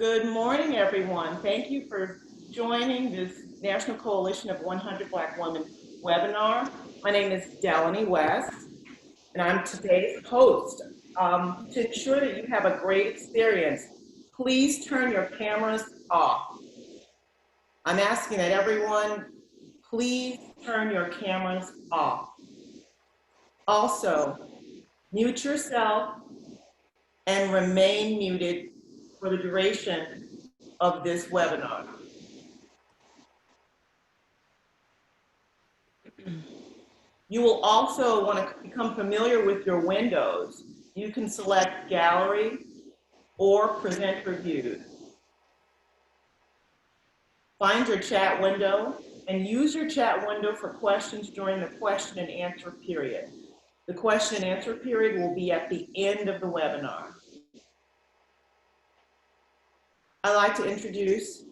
Good morning, everyone. Thank you for joining this National Coalition of 100 Black Women webinar. My name is Delaney West, and I'm today's host. To ensure that you have a great experience, please turn your cameras off. I'm asking that everyone, please turn your cameras off. Also, mute yourself and remain muted for the duration of this webinar. You will also want to become familiar with your windows. You can select Gallery or Presenter View. Find your chat window and use your chat window for questions during the question and answer period. The question and answer period will be at the end of the webinar. I'd like to introduce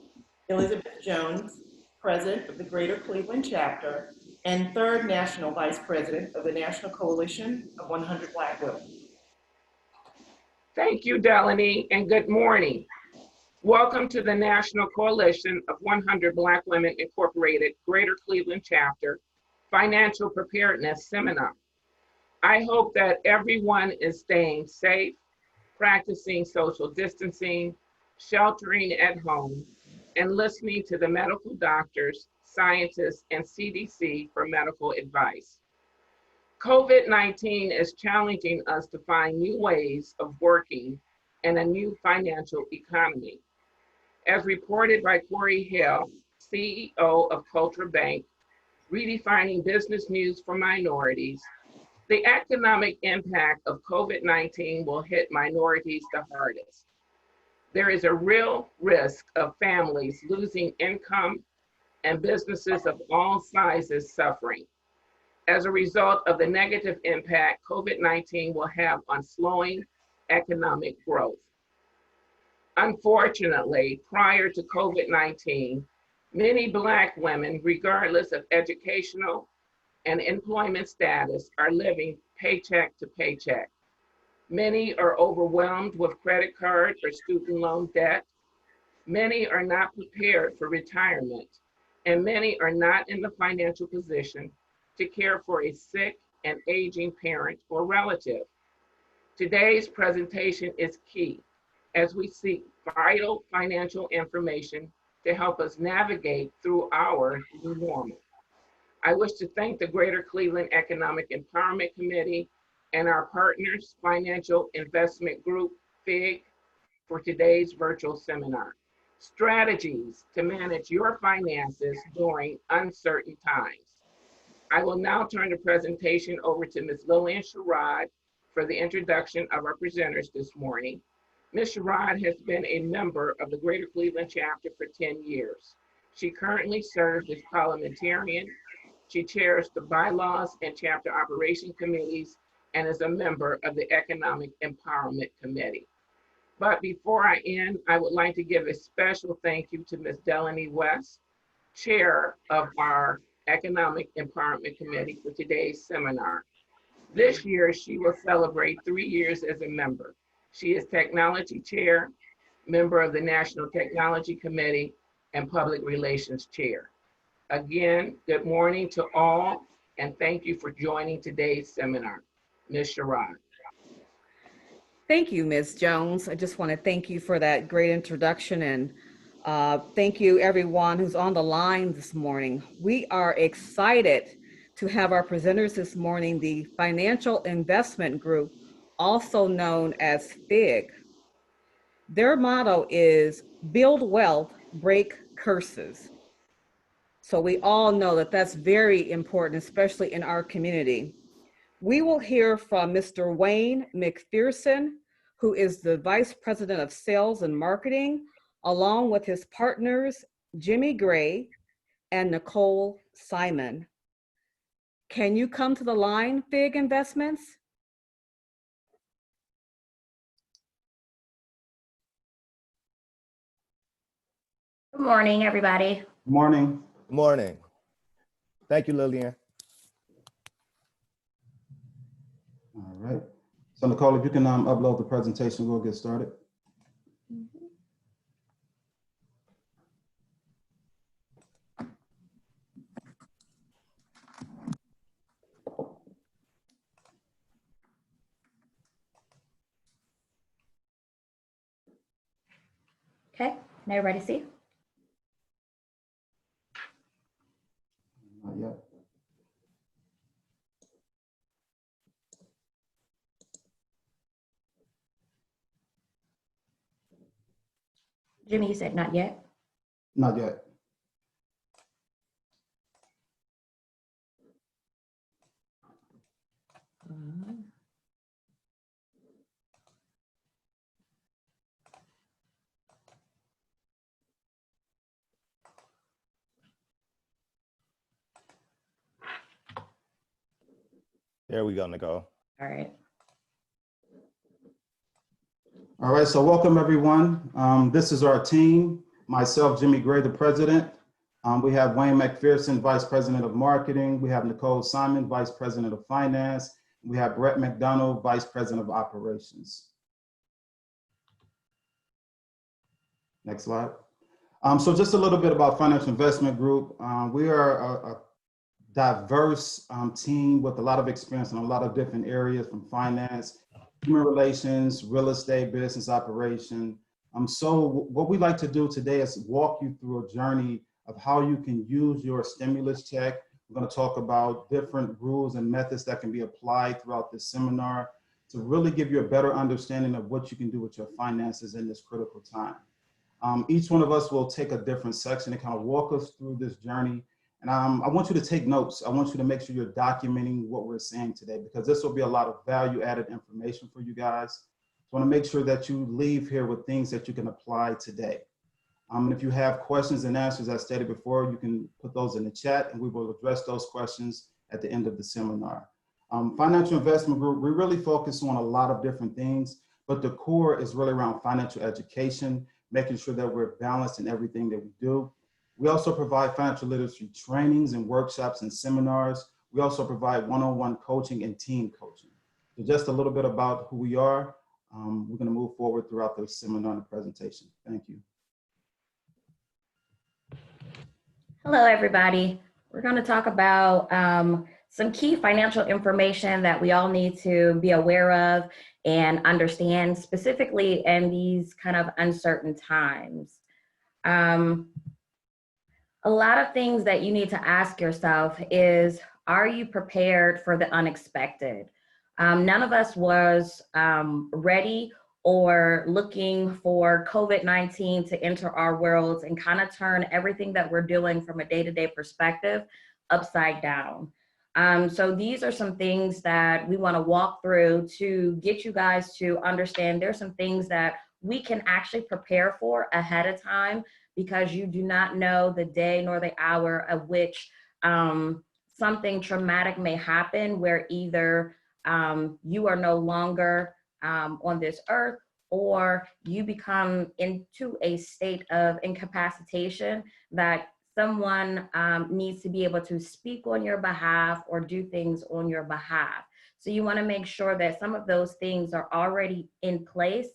Elizabeth Jones, President of the Greater Cleveland Chapter and third National Vice President of the National Coalition of 100 Black Women. Thank you, Delaney, and good morning. Welcome to the National Coalition of 100 Black Women Incorporated Greater Cleveland Chapter Financial Preparedness Seminar. I hope that everyone is staying safe, practicing social distancing, sheltering at home, and listening to the medical doctors, scientists, and CDC for medical advice. COVID-19 is challenging us to find new ways of working in a new financial economy. As reported by Corey Hill, CEO of Culture Bank, Redefining Business News for Minorities, the economic impact of COVID-19 will hit minorities the hardest. There is a real risk of families losing income and businesses of all sizes suffering as a result of the negative impact COVID-19 will have on slowing economic growth. Unfortunately, prior to COVID-19, many Black women, regardless of educational and employment status, are living paycheck to paycheck. Many are overwhelmed with credit card or student loan debt. Many are not prepared for retirement, and many are not in the financial position to care for a sick and aging parent or relative. Today's presentation is key as we seek vital financial information to help us navigate through our new normal. I wish to thank the Greater Cleveland Economic Empowerment Committee and our partners, Financial Investment Group, FIG, for today's virtual seminar. Strategies to manage your finances during uncertain times. I will now turn the presentation over to Ms. Lillian Sherrod for the introduction of our presenters this morning. Ms. Sherrod has been a member of the Greater Cleveland Chapter for 10 years. She currently serves as parliamentarian. She chairs the bylaws and chapter operation committees and is a member of the Economic Empowerment Committee. But before I end, I would like to give a special thank you to Ms. Delaney West, chair of our Economic Empowerment Committee for today's seminar. This year, she will celebrate 3 years as a member. She is technology chair, member of the National Technology Committee, and public relations chair. Again, good morning to all, and thank you for joining today's seminar. Ms. Sherrod. Thank you, Ms. Jones. I just want to thank you for that great introduction, and thank you everyone who's on the line this morning. We are excited to have our presenters this morning, the Financial Investment Group, also known as FIG. Their motto is build wealth, break curses. So we all know that that's very important, especially in our community. We will hear from Mr. Wayne McPherson, who is the Vice President of Sales and Marketing, along with his partners, Jimmie Gray and Nicole Simon. Can you come to the line, FIG Investments? Good morning, everybody. Good morning. Good morning. Thank you, Lillian. All right. So Nicole, if you can upload the presentation, we'll get started. Okay, can everybody see? Not yet. Jimmy, you said not yet? Not yet. There we go, Nicole. All right. All right, so welcome everyone. This is our team. Myself, Jimmie Gray, the president. We have Wayne McPherson, vice president of marketing. We have Nicole Simon, vice president of finance. We have Brett McDonald, vice president of operations. Next slide. So just a little bit about Financial Investment Group. We are a diverse team with a lot of experience in a lot of different areas, from finance, human relations, real estate, business operation. So what we like to do today is walk you through a journey of how you can use your stimulus check. We're going to talk about different rules and methods that can be applied throughout this seminar to really give you a better understanding of what you can do with your finances in this critical time. Each one of us will take a different section and kind of walk us through this journey. And I want you to take notes. I want you to make sure you're documenting what we're saying today, because this will be a lot of value added information for you guys. I want to make sure that you leave here with things that you can apply today. And if you have questions and answers, as stated before, you can put those in the chat and we will address those questions at the end of the seminar. Financial Investment Group, we really focus on a lot of different things, but the core is really around financial education, making sure that we're balanced in everything that we do. We also provide financial literacy trainings and workshops and seminars. We also provide one-on-one coaching and team coaching. So just a little bit about who we are. We're going to move forward throughout the seminar and the presentation. Thank you. Hello, everybody. We're going to talk about some key financial information that we all need to be aware of and understand, specifically in these kind of uncertain times. A lot of things that you need to ask yourself is, are you prepared for the unexpected? None of us was ready or looking for COVID-19 to enter our worlds and kind of turn everything that we're doing from a day-to-day perspective upside down. So these are some things that we want to walk through to get you guys to understand there's some things that we can actually prepare for ahead of time, because you do not know the day nor the hour of which something traumatic may happen, where either you are no longer on this earth, or you become into a state of incapacitation that someone needs to be able to speak on your behalf or do things on your behalf. So you want to make sure that some of those things are already in place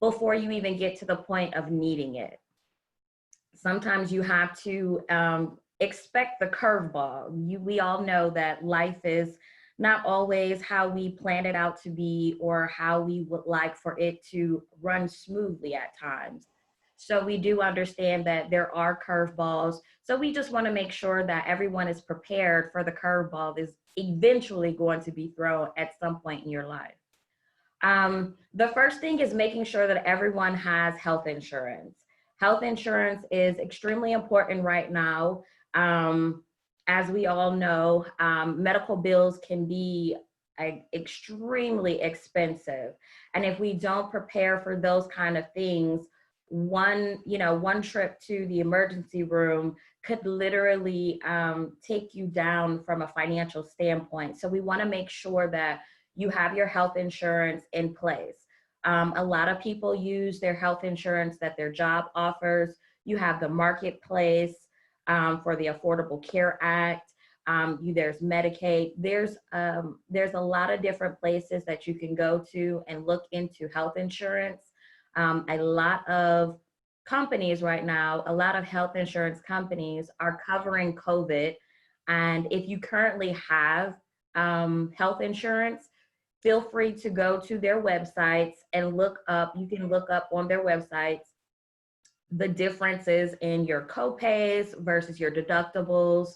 before you even get to the point of needing it. Sometimes you have to expect the curveball. We all know that life is not always how we plan it out to be or how we would like for it to run smoothly at times. So we do understand that there are curveballs. So we just want to make sure that everyone is prepared for the curveball that is eventually going to be thrown at some point in your life. The first thing is making sure that everyone has health insurance. Health insurance is extremely important right now. As we all know, medical bills can be extremely expensive. And if we don't prepare for those kind of things, one trip to the emergency room could literally take you down from a financial standpoint. So we want to make sure that you have your health insurance in place. A lot of people use their health insurance that their job offers. You have the marketplace for the Affordable Care Act. There's Medicaid. There's a lot of different places that you can go to and look into health insurance. A lot of companies right now, a lot of health insurance companies are covering COVID. And if you currently have health insurance, feel free to go to their websites and look up, you can look up on their websites the differences in your copays versus your deductibles,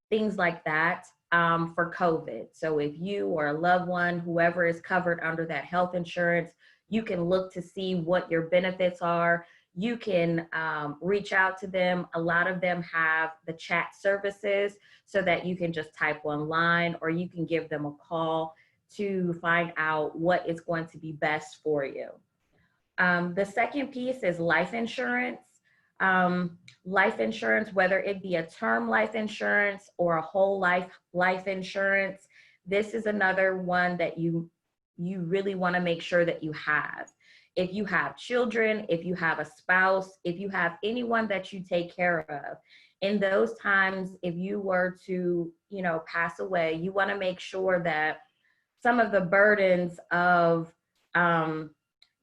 things like that, for COVID. So if you or a loved one, whoever is covered under that health insurance, you can look to see what your benefits are. You can reach out to them. A lot of them have the chat services so that you can just type online, or you can give them a call to find out what is going to be best for you. The second piece is life insurance. Life insurance, whether it be a term life insurance or a whole life insurance, this is another one that you really want to make sure that you have. If you have children, if you have a spouse, if you have anyone that you take care of, in those times, if you were to, pass away, you want to make sure that some of the burdens of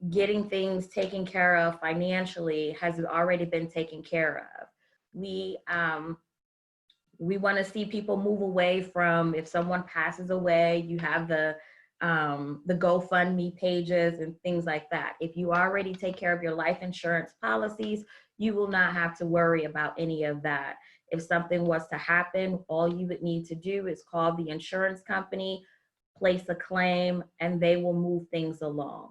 getting things taken care of financially has already been taken care of. We want to see people move away from, if someone passes away, you have the GoFundMe pages and things like that. If you already take care of your life insurance policies, you will not have to worry about any of that. If something was to happen, all you would need to do is call the insurance company, place a claim, and they will move things along.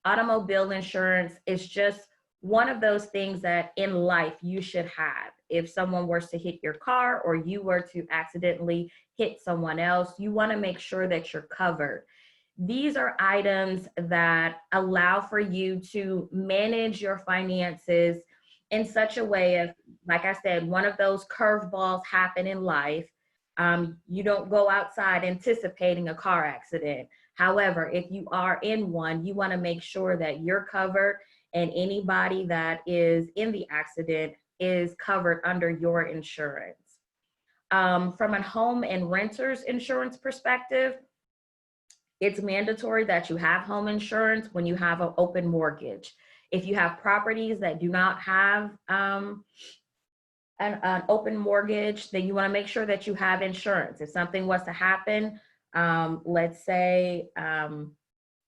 Automobile insurance is just one of those things that in life you should have. If someone were to hit your car or you were to accidentally hit someone else, you want to make sure that you're covered. These are items that allow for you to manage your finances in such a way of, like I said, one of those curveballs happen in life. You don't go outside anticipating a car accident. However, if you are in one, you want to make sure that you're covered and anybody that is in the accident is covered under your insurance. From a home and renters insurance perspective, it's mandatory that you have home insurance when you have an open mortgage. If you have properties that do not have an open mortgage, then you want to make sure that you have insurance. If something was to happen, let's say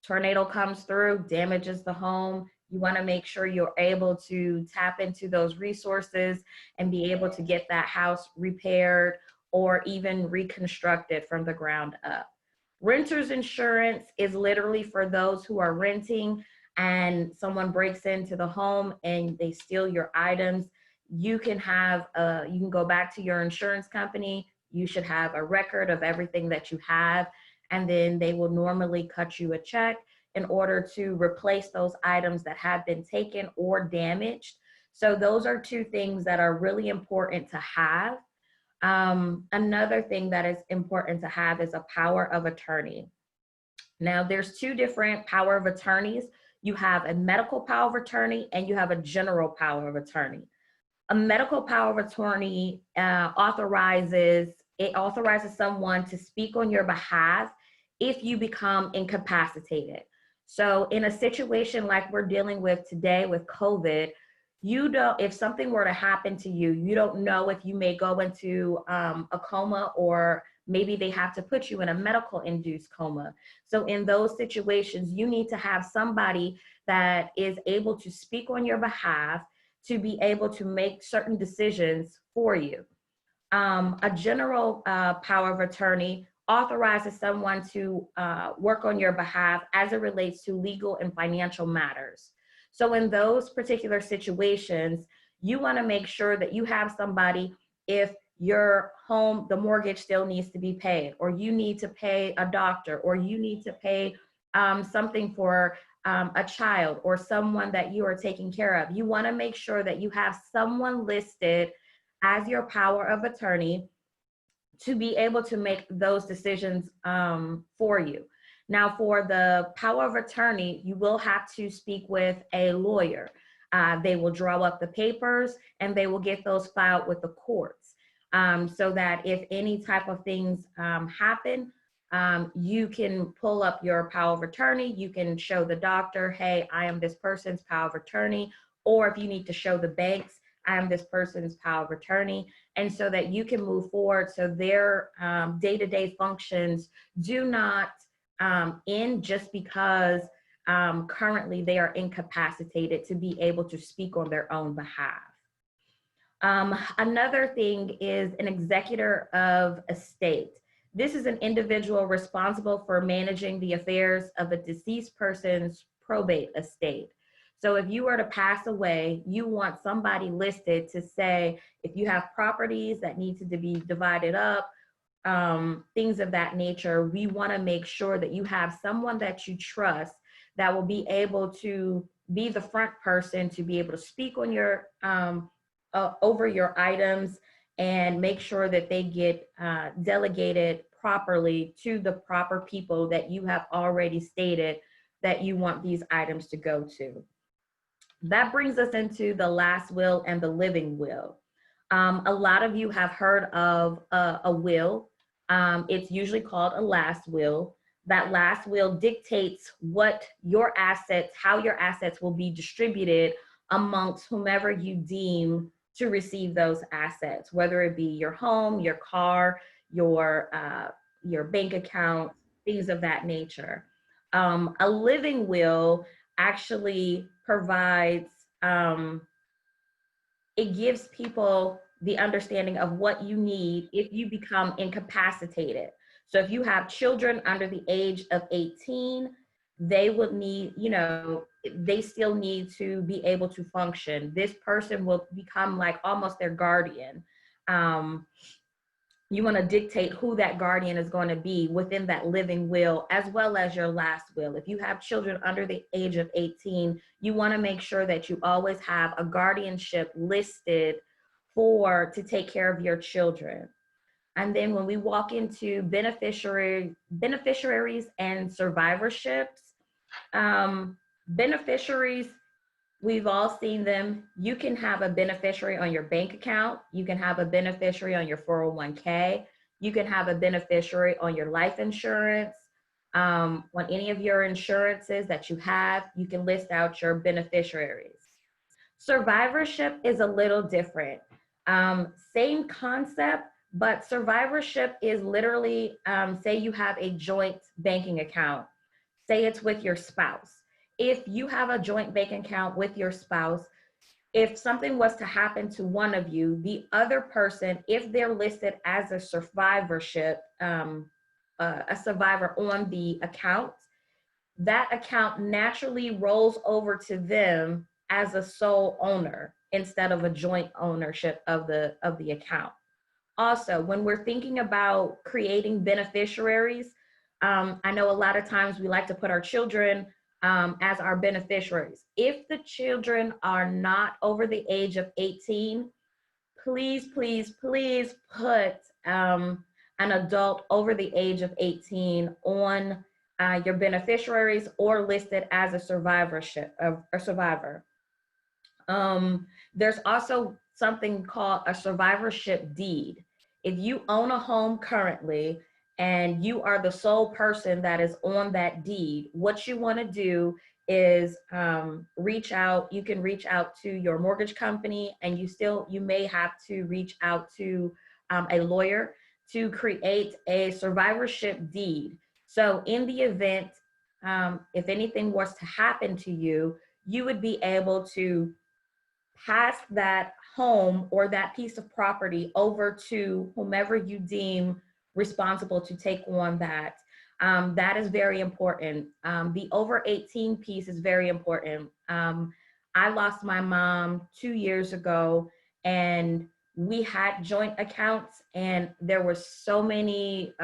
tornado comes through, damages the home, you want to make sure you're able to tap into those resources and be able to get that house repaired or even reconstructed from the ground up. Renters insurance is literally for those who are renting and someone breaks into the home and they steal your items. You can go back to your insurance company. You should have a record of everything that you have, and then they will normally cut you a check in order to replace those items that have been taken or damaged. So those are two things that are really important to have. Another thing that is important to have is a power of attorney. Now, there's two different power of attorneys. You have a medical power of attorney and you have a general power of attorney. A medical power of attorney authorizes someone to speak on your behalf if you become incapacitated. So in a situation like we're dealing with today with COVID, if something were to happen to you, you don't know if you may go into a coma, or maybe they have to put you in a medical induced coma. So in those situations, you need to have somebody that is able to speak on your behalf to be able to make certain decisions for you. A general power of attorney authorizes someone to work on your behalf as it relates to legal and financial matters. So in those particular situations, you want to make sure that you have somebody, if your home, the mortgage still needs to be paid, or you need to pay a doctor, or you need to pay something for a child or someone that you are taking care of. You want to make sure that you have someone listed as your power of attorney to be able to make those decisions for you. Now, for the power of attorney, you will have to speak with a lawyer. They will draw up the papers and they will get those filed with the courts so that if any type of things happen, you can pull up your power of attorney. You can show the doctor, hey, I am this person's power of attorney. Or if you need to show the banks, I am this person's power of attorney. And so that you can move forward so their day-to-day functions do not end just because currently they are incapacitated to be able to speak on their own behalf. Another thing is an executor of estate. This is an individual responsible for managing the affairs of a deceased person's probate estate. So if you were to pass away, you want somebody listed to say, if you have properties that need to be divided up, things of that nature, we want to make sure that you have someone that you trust that will be able to be the front person to be able to speak on your over your items and make sure that they get delegated properly to the proper people that you have already stated that you want these items to go to. That brings us into the last will and the living will. A lot of you have heard of a will. It's usually called a last will. That last will dictates what your assets, how your assets will be distributed amongst whomever you deem to receive those assets, whether it be your home, your car, your bank account, things of that nature. A living will actually provides, it gives people the understanding of what you need if you become incapacitated. So if you have children under the age of 18, they would need, you know, they still need to be able to function. This person will become like almost their guardian. You want to dictate who that guardian is going to be within that living will, as well as your last will. If you have children under the age of 18, you want to make sure that you always have a guardianship listed to take care of your children. And then when we walk into beneficiaries and survivorships, beneficiaries, we've all seen them. You can have a beneficiary on your bank account. You can have a beneficiary on your 401k. You can have a beneficiary on your life insurance. On any of your insurances that you have, you can list out your beneficiaries. Survivorship is a little different. Same concept, but survivorship is literally, say you have a joint banking account. Say it's with your spouse. If you have a joint bank account with your spouse, if something was to happen to one of you, the other person, if they're listed as a survivorship, a survivor on the account, that account naturally rolls over to them as a sole owner instead of a joint ownership of the account. Also, when we're thinking about creating beneficiaries, I know a lot of times we like to put our children as our beneficiaries. If the children are not over the age of 18, please, please, please put an adult over the age of 18 on your beneficiaries or listed as a survivor. There's also something called a survivorship deed. If you own a home currently and you are the sole person that is on that deed, what you want to do is reach out. You can reach out to your mortgage company, and you may have to reach out to a lawyer to create a survivorship deed. So in the event, if anything was to happen to you, you would be able to pass that home or that piece of property over to whomever you deem responsible to take on that. That is very important. The over 18 piece is very important. I lost my mom 2 years ago, and we had joint accounts, and there were so many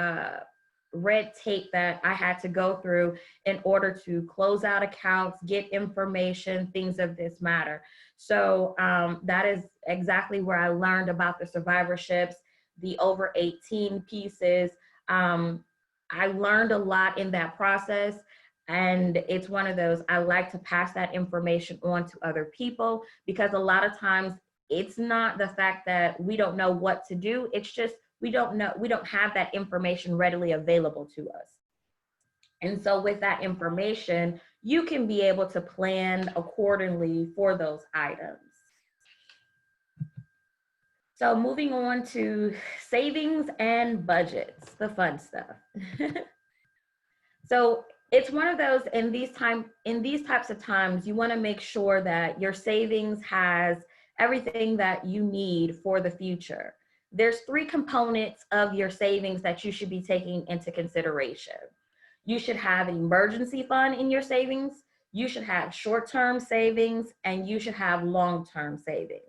red tape that I had to go through in order to close out accounts, get information, things of this matter. So that is exactly where I learned about the survivorships, the over 18 pieces. I learned a lot in that process, and it's one of those, I like to pass that information on to other people, because a lot of times it's not the fact that we don't know what to do, it's just we don't have that information readily available to us. And so with that information, you can be able to plan accordingly for those items. So moving on to savings and budgets, the fun stuff. So it's one of those, in these types of times, you want to make sure that your savings has everything that you need for the future. There's 3 components of your savings that you should be taking into consideration. You should have an emergency fund in your savings, you should have short-term savings, and you should have long-term savings.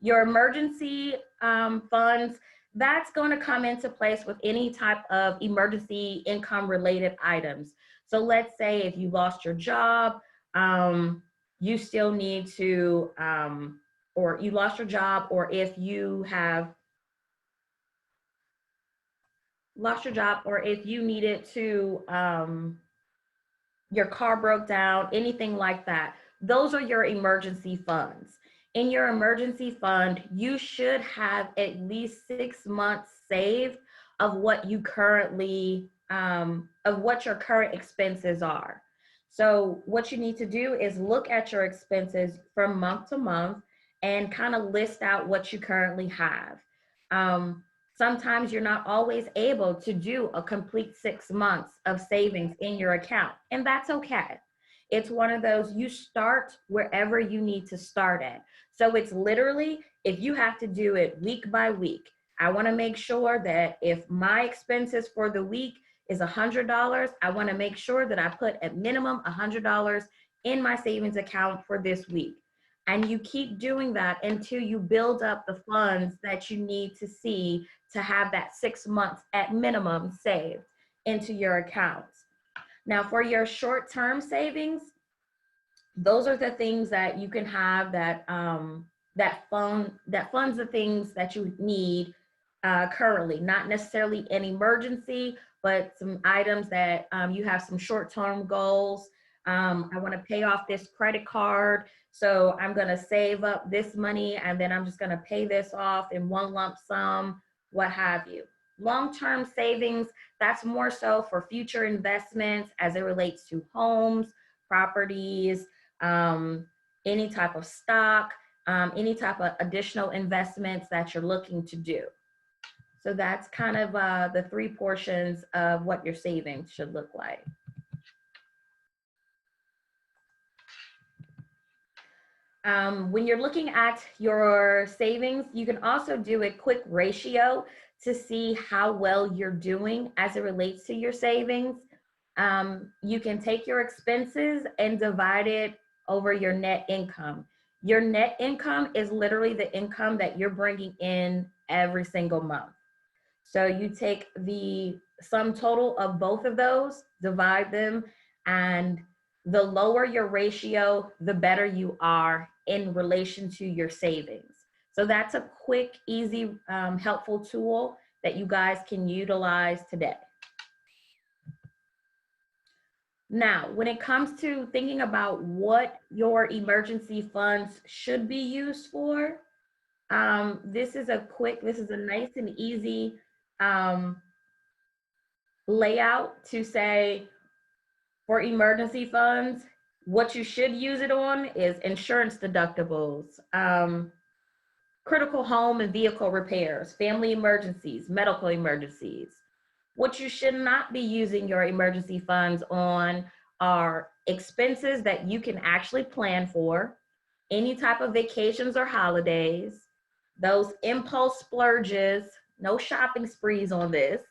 Your emergency funds, that's going to come into place with any type of emergency income related items. So let's say if you lost your job, you still need to, or you lost your job, or if you have lost your job, or if you needed to, your car broke down, anything like that. Those are your emergency funds. In your emergency fund, you should have at least 6 months saved of what you currently, of what your current expenses are. So what you need to do is look at your expenses from month to month and kind of list out what you currently have. Sometimes you're not always able to do a complete 6 months of savings in your account, and that's okay. It's one of those, you start wherever you need to start at. So it's literally, if you have to do it week by week, I want to make sure that if my expenses for the week is $100, I want to make sure that I put at minimum $100 in my savings account for this week. And you keep doing that until you build up the funds that you need to see to have that 6 months at minimum saved into your accounts. Now for your short-term savings, those are the things that you can have that that funds the things that you need currently, not necessarily an emergency, but some items that you have some short-term goals. I want to pay off this credit card, so I'm going to save up this money and then I'm just going to pay this off in one lump sum, what have you. Long-term savings, that's more so for future investments as it relates to homes, properties, any type of stock, any type of additional investments that you're looking to do. So that's kind of the 3 portions of what your savings should look like. When you're looking at your savings, you can also do a quick ratio to see how well you're doing as it relates to your savings. You can take your expenses and divide it over your net income. Your net income is literally the income that you're bringing in every single month. So you take the sum total of both of those, divide them, and the lower your ratio, the better you are in relation to your savings. So that's a quick, easy, helpful tool that you guys can utilize today. Now, when it comes to thinking about what your emergency funds should be used for, this is a nice and easy layout to say, for emergency funds, what you should use it on is insurance deductibles, critical home and vehicle repairs, family emergencies, medical emergencies. What you should not be using your emergency funds on are expenses that you can actually plan for, any type of vacations or holidays, those impulse splurges, no shopping sprees on this,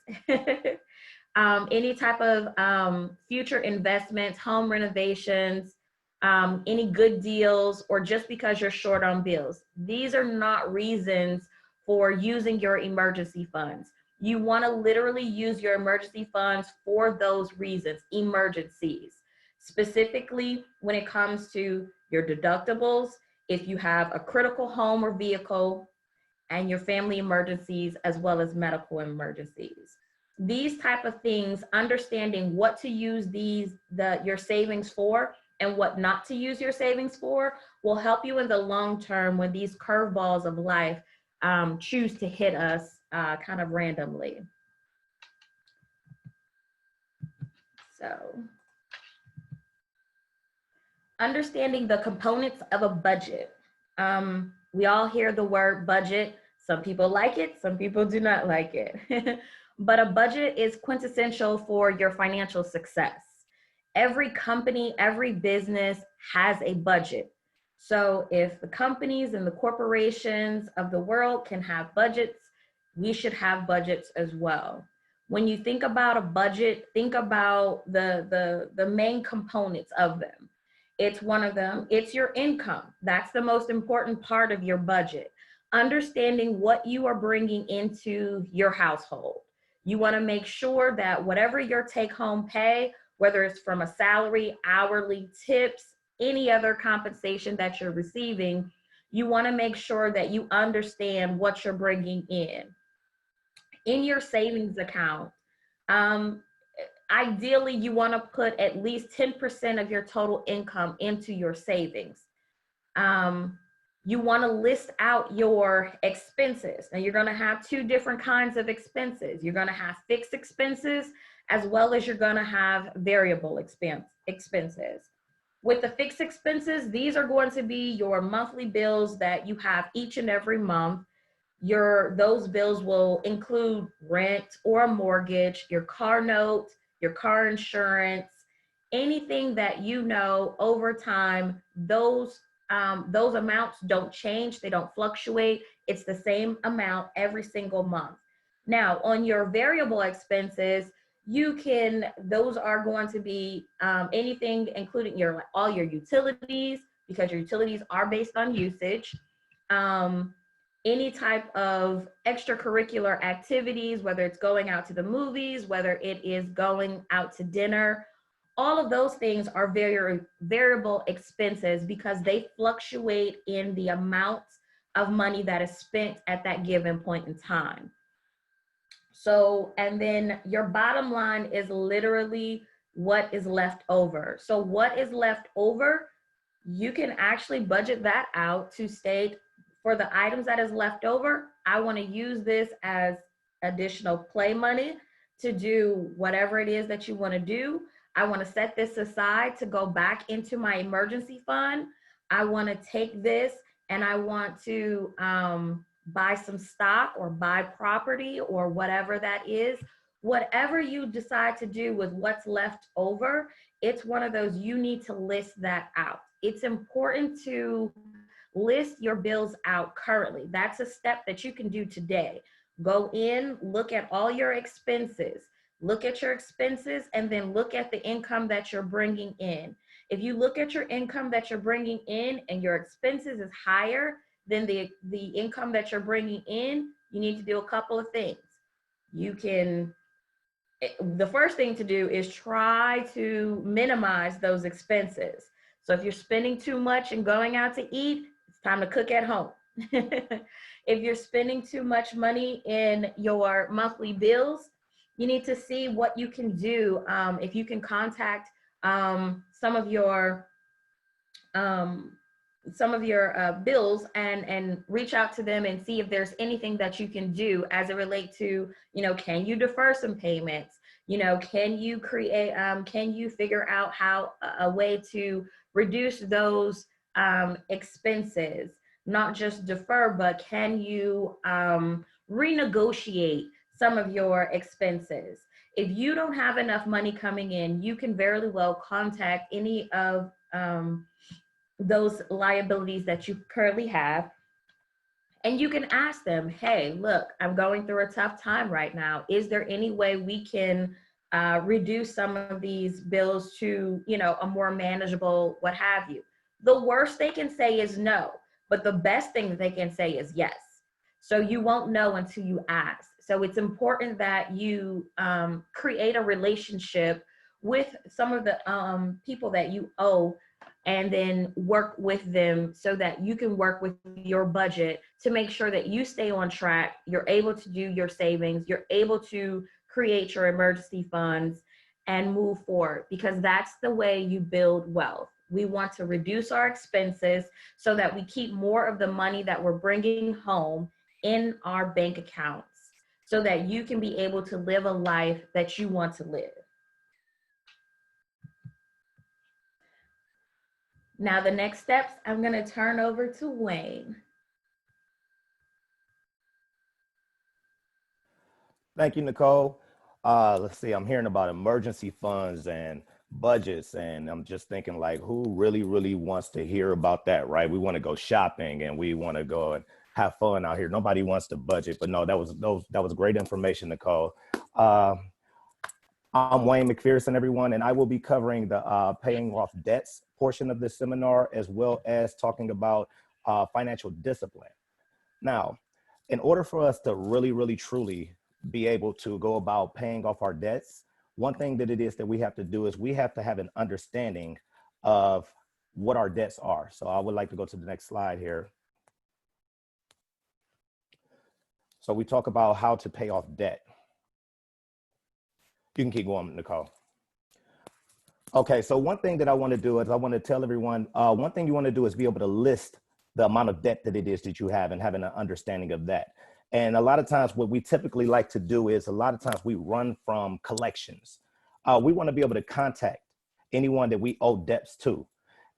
any type of future investments, home renovations, any good deals, or just because you're short on bills. These are not reasons for using your emergency funds. You want to literally use your emergency funds for those reasons, emergencies. Specifically, when it comes to your deductibles, if you have a critical home or vehicle, and your family emergencies, as well as medical emergencies. These type of things, understanding what to use your savings for and what not to use your savings for, will help you in the long term when these curveballs of life choose to hit us kind of randomly. So, understanding the components of a budget. We all hear the word budget. Some people like it, some people do not like it. But a budget is quintessential for your financial success. Every company, every business has a budget. So if the companies and the corporations of the world can have budgets, we should have budgets as well. When you think about a budget, think about the main components of them. It's one of them, it's your income. That's the most important part of your budget. Understanding what you are bringing into your household. You want to make sure that whatever your take-home pay, whether it's from a salary, hourly, tips, any other compensation that you're receiving, you want to make sure that you understand what you're bringing in. In your savings account, ideally, you want to put at least 10% of your total income into your savings. You want to list out your expenses. Now, you're going to have two different kinds of expenses. You're going to have fixed expenses, as well as you're going to have variable expenses. With the fixed expenses, these are going to be your monthly bills that you have each and every month. Those bills will include rent or a mortgage, your car note, your car insurance, anything that you know over time, those amounts don't change, they don't fluctuate. It's the same amount every single month. Now, on your variable expenses, those are going to be anything, including all your utilities, because your utilities are based on usage. Any type of extracurricular activities, whether it's going out to the movies, whether it is going out to dinner, all of those things are variable expenses because they fluctuate in the amount of money that is spent at that given point in time. So, and then your bottom line is literally what is left over. So what is left over, you can actually budget that out to state, for the items that is left over, I want to use this as additional play money to do whatever it is that you want to do. I want to set this aside to go back into my emergency fund. I want to take this and I want to buy some stock or buy property or whatever that is. Whatever you decide to do with what's left over, it's one of those, you need to list that out. It's important to list your bills out currently. That's a step that you can do today. Go in, look at all your expenses, and then look at the income that you're bringing in. If you look at your income that you're bringing in and your expenses is higher than the income that you're bringing in, you need to do a couple of things. The first thing to do is try to minimize those expenses. So if you're spending too much and going out to eat, it's time to cook at home. If you're spending too much money in your monthly bills, you need to see what you can do. If you can contact some of your bills and reach out to them and see if there's anything that you can do as it relates to, can you defer some payments? Can you figure out a way to reduce those expenses? Not just defer, but can you renegotiate some of your expenses? If you don't have enough money coming in, you can very well contact any of those liabilities that you currently have. And you can ask them, hey, look, I'm going through a tough time right now. Is there any way we can reduce some of these bills to, a more manageable, what have you? The worst they can say is no, but the best thing that they can say is yes. So you won't know until you ask. So it's important that you create a relationship with some of the people that you owe, and then work with them so that you can work with your budget to make sure that you stay on track, you're able to do your savings, you're able to create your emergency funds and move forward, because that's the way you build wealth. We want to reduce our expenses so that we keep more of the money that we're bringing home in our bank accounts so that you can be able to live a life that you want to live. Now, the next steps, I'm going to turn over to Wayne. Thank you, Nicole. Let's see, I'm hearing about emergency funds, and budgets, and I'm just thinking like, who really wants to hear about that, right? We want to go shopping and we want to go and have fun out here. Nobody wants to budget, but no, that was great information, Nicole. I'm Wayne McPherson, everyone, and I will be covering the paying off debts portion of this seminar, as well as talking about financial discipline. Now, in order for us to really truly be able to go about paying off our debts, one thing that it is that we have to do is we have to have an understanding of what our debts are. So I would like to go to the next slide here. So we talk about how to pay off debt. You can keep going, Nicole. Okay, so one thing that I want to do is I want to tell everyone, one thing you want to do is be able to list the amount of debt that it is that you have and having an understanding of that. And a lot of times what we typically like to do is a lot of times we run from collections. We want to be able to contact anyone that we owe debts to.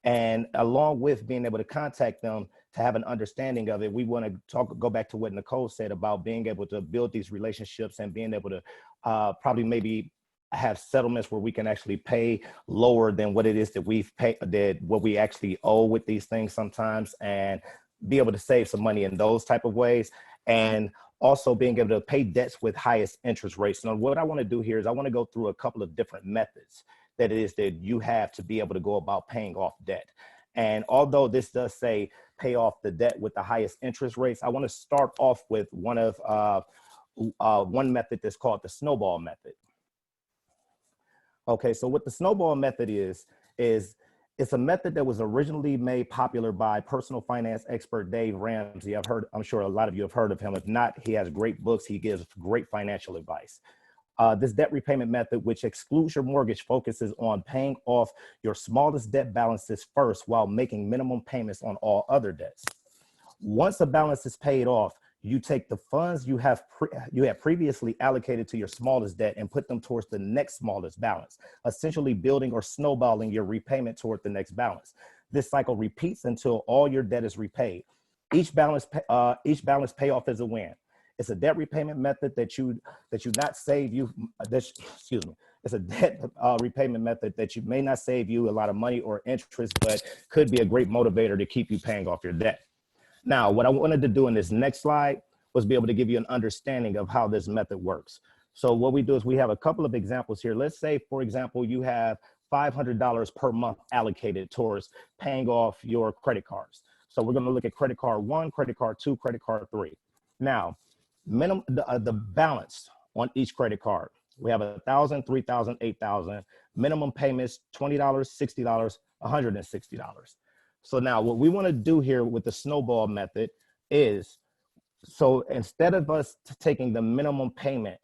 And along with being able to contact them to have an understanding of it, we want to go back to what Nicole said about being able to build these relationships and being able to probably maybe have settlements where we can actually pay lower than what it is that we've paid, that what we actually owe with these things sometimes, and be able to save some money in those type of ways. And also being able to pay debts with highest interest rates. Now, what I want to do here is I want to go through a couple of different methods that it is that you have to be able to go about paying off debt. And although this does say pay off the debt with the highest interest rates, I want to start off with one method that's called the Snowball method. Okay, so what the Snowball method is it's a method that was originally made popular by personal finance expert Dave Ramsey. I'm sure a lot of you have heard of him. If not, he has great books. He gives great financial advice. This debt repayment method, which excludes your mortgage, focuses on paying off your smallest debt balances first while making minimum payments on all other debts. Once a balance is paid off, you take the funds you have previously allocated to your smallest debt and put them towards the next smallest balance, essentially building or snowballing your repayment toward the next balance. This cycle repeats until all your debt is repaid. Each balance payoff is a win. It's a debt repayment method It's a debt repayment method that you may not save you a lot of money or interest, but could be a great motivator to keep you paying off your debt. Now, what I wanted to do in this next slide was be able to give you an understanding of how this method works. So what we do is we have a couple of examples here. Let's say, for example, you have $500 per month allocated towards paying off your credit cards. So we're going to look at credit card 1, credit card 2, credit card 3. Now, the balance on each credit card, we have $1,000, $3,000, $8,000, minimum payments, $20, $60, $160. So now what we want to do here with the Snowball method is, so instead of us taking the minimum payment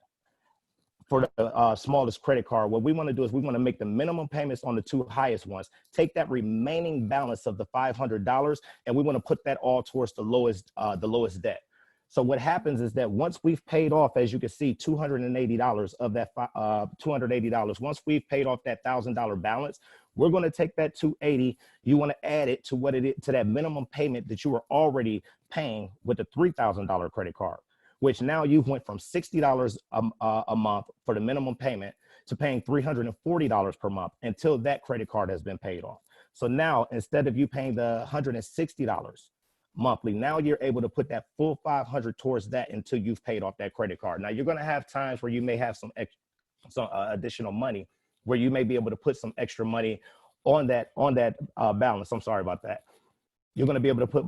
for the smallest credit card, what we want to do is we want to make the minimum payments on the 2 highest ones, take that remaining balance of the $500, and we want to put that all towards the lowest debt. So what happens is that once we've paid off, as you can see, $280 of that $280, once we've paid off that $1,000 balance, we're going to take that $280. You want to add it to what it is, to that minimum payment that you were already paying with the $3,000 credit card, which now you've went from $60 a month for the minimum payment to paying $340 per month until that credit card has been paid off. So now, instead of you paying the $160 monthly, now you're able to put that full $500 towards that until you've paid off that credit card. Now you're going to have times where you may have some additional money, where you may be able to put some extra money on that balance. I'm sorry about that. You're going to be able to put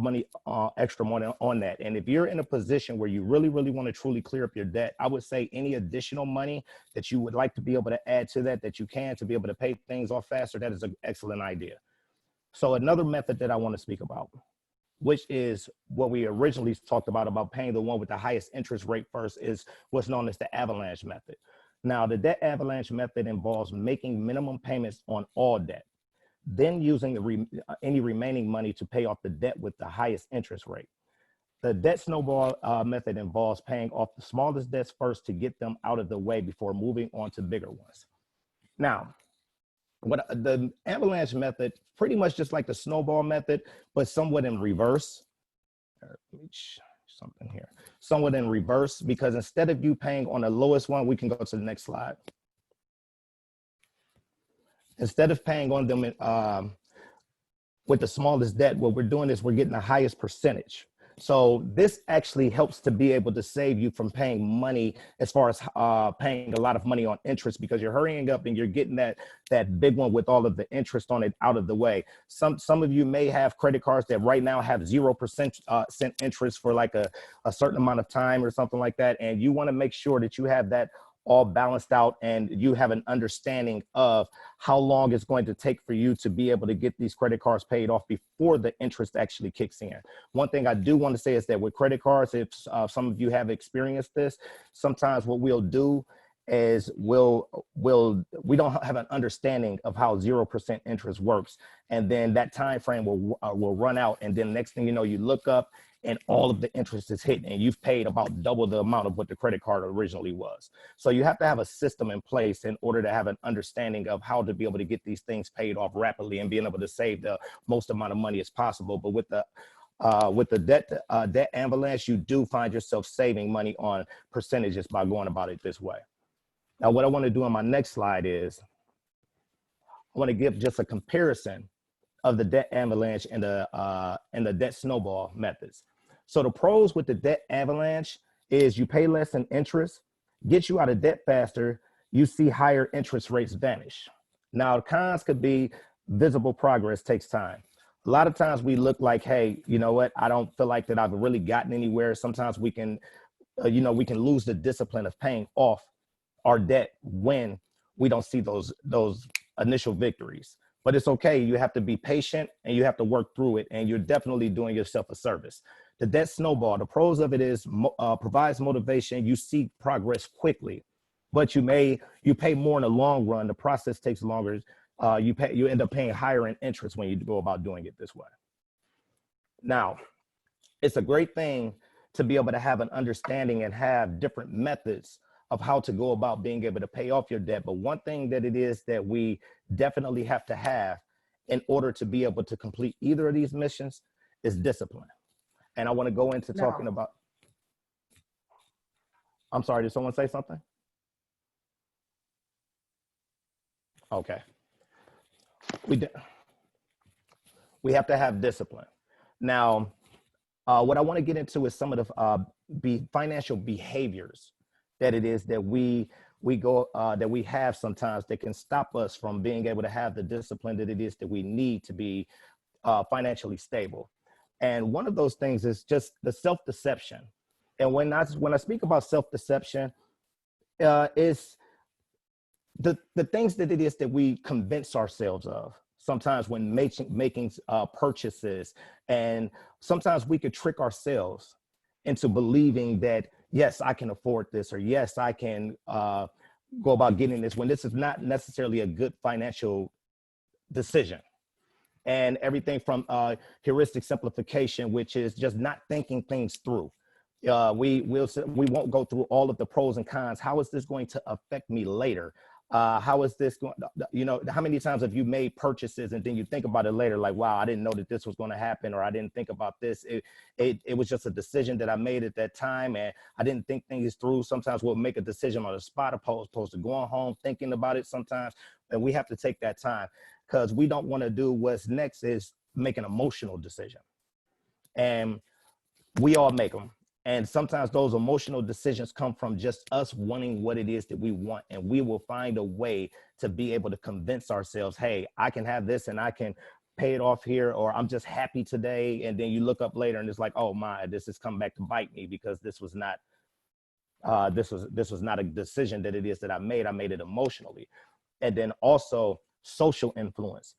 extra money on that. And if you're in a position where you really want to truly clear up your debt, I would say any additional money that you would like to be able to add to that you can to be able to pay things off faster, that is an excellent idea. So another method that I want to speak about, which is what we originally talked about paying the one with the highest interest rate first, is what's known as the Avalanche method. Now, the debt avalanche method involves making minimum payments on all debt, then using any remaining money to pay off the debt with the highest interest rate. The debt snowball method involves paying off the smallest debts first to get them out of the way before moving on to bigger ones. Now, what the avalanche method, pretty much just like the snowball method, but somewhat in reverse. Let me something here. Somewhat in reverse, because instead of you paying on the lowest one, we can go to the next slide. instead of paying on them with the smallest debt, what we're doing is we're getting the highest percentage. So this actually helps to be able to save you from paying money as far as paying a lot of money on interest, because you're hurrying up and you're getting that big one with all of the interest on it out of the way. Some of you may have credit cards that right now have 0% interest for like a certain amount of time or something like that. And you want to make sure that you have that all balanced out and you have an understanding of how long it's going to take for you to be able to get these credit cards paid off before the interest actually kicks in. One thing I do want to say is that with credit cards, if some of you have experienced this, sometimes what we'll do is we don't have an understanding of how 0% interest works, and then that time frame will run out, and then next thing you know, you look up and all of the interest is hitting and you've paid about double the amount of what the credit card originally was. So you have to have a system in place in order to have an understanding of how to be able to get these things paid off rapidly and being able to save the most amount of money as possible. But with the debt avalanche, you do find yourself saving money on percentages by going about it this way. Now, what I want to do on my next slide is I want to give just a comparison of the debt avalanche and the debt snowball methods. So the pros with the debt avalanche is you pay less in interest, get you out of debt faster, you see higher interest rates vanish. Now, the cons could be visible progress takes time. A lot of times we look like, hey, you know what, I don't feel like that I've really gotten anywhere. Sometimes we can, we can lose the discipline of paying off our debt when we don't see those initial victories. But it's okay. You have to be patient and you have to work through it. And you're definitely doing yourself a service. The debt snowball, the pros of it is provides motivation. You see progress quickly, but you pay more in the long run. The process takes longer. You end up paying higher in interest when you go about doing it this way. Now, it's a great thing to be able to have an understanding and have different methods of how to go about being able to pay off your debt. But one thing that it is that we definitely have to have in order to be able to complete either of these missions is discipline. And I want to go into talking about, I'm sorry, did someone say something? Okay. We have to have discipline. Now, what I want to get into is some of the financial behaviors that it is that we have sometimes that can stop us from being able to have the discipline that it is that we need to be financially stable. And one of those things is just the self-deception. And when I speak about self-deception, is the things that it is that we convince ourselves of. Sometimes when making purchases, and sometimes we could trick ourselves into believing that, yes, I can afford this, or yes, I can go about getting this, when this is not necessarily a good financial decision. And everything from heuristic simplification, which is just not thinking things through. We won't go through all of the pros and cons. How is this going to affect me later? How is this going, how many times have you made purchases and then you think about it later, like, wow, I didn't know that this was going to happen, or I didn't think about this. It was just a decision that I made at that time, and I didn't think things through. Sometimes we'll make a decision on the spot opposed to going home, thinking about it sometimes, and we have to take that time, because we don't want to do what's next is make an emotional decision. And we all make them. And sometimes those emotional decisions come from just us wanting what it is that we want. And we will find a way to be able to convince ourselves, hey, I can have this and I can pay it off here, or I'm just happy today. And then you look up later and it's like, oh my, this has come back to bite me, because this was not a decision that it is that I made it emotionally. And then also social influence.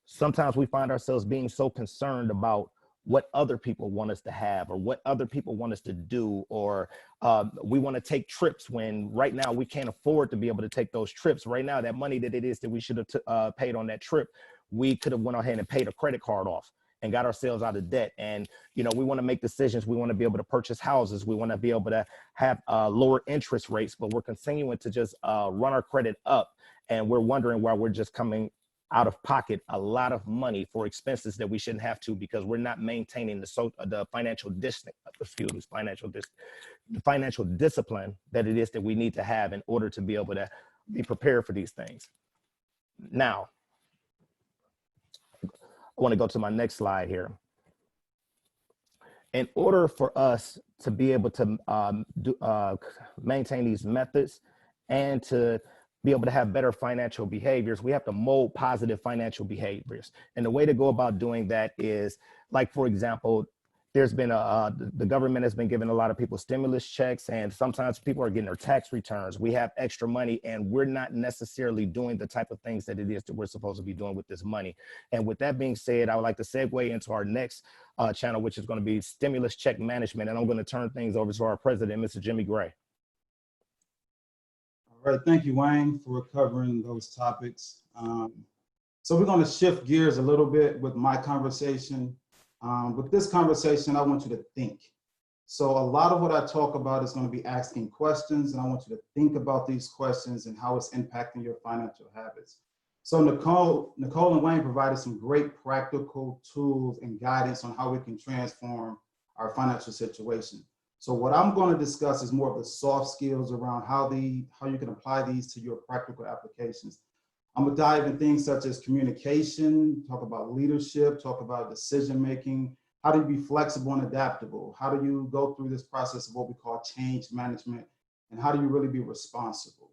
Sometimes we find ourselves being so concerned about what other people want us to have, or what other people want us to do, or we want to take trips when right now we can't afford to be able to take those trips. Right now, that money that it is that we should have paid on that trip, we could have went ahead and paid a credit card off and got ourselves out of debt. And, we want to make decisions. We want to be able to purchase houses. We want to be able to have lower interest rates, but we're continuing to just run our credit up. And we're wondering why we're just coming out of pocket a lot of money for expenses that we shouldn't have to, because we're not maintaining the financial discipline that it is that we need to have in order to be able to be prepared for these things. Now, I want to go to my next slide here. In order for us to be able to maintain these methods and to be able to have better financial behaviors, we have to mold positive financial behaviors. And the way to go about doing that is, like, for example, there's been the government has been giving a lot of people stimulus checks, and sometimes people are getting their tax returns. We have extra money and we're not necessarily doing the type of things that it is that we're supposed to be doing with this money. And with that being said, I would like to segue into our next channel, which is going to be stimulus check management. And I'm going to turn things over to our president, Mr. Jimmie Gray. All right, thank you, Wayne, for covering those topics. So we're going to shift gears a little bit with my conversation. With this conversation, I want you to think. So a lot of what I talk about is going to be asking questions, and I want you to think about these questions and how it's impacting your financial habits. So Nicole and Wayne provided some great practical tools and guidance on how we can transform our financial situation. So what I'm going to discuss is more of the soft skills around how you can apply these to your practical applications. I'm gonna dive in things such as communication, talk about leadership, talk about decision-making. How do you be flexible and adaptable? How do you go through this process of what we call change management? And how do you really be responsible?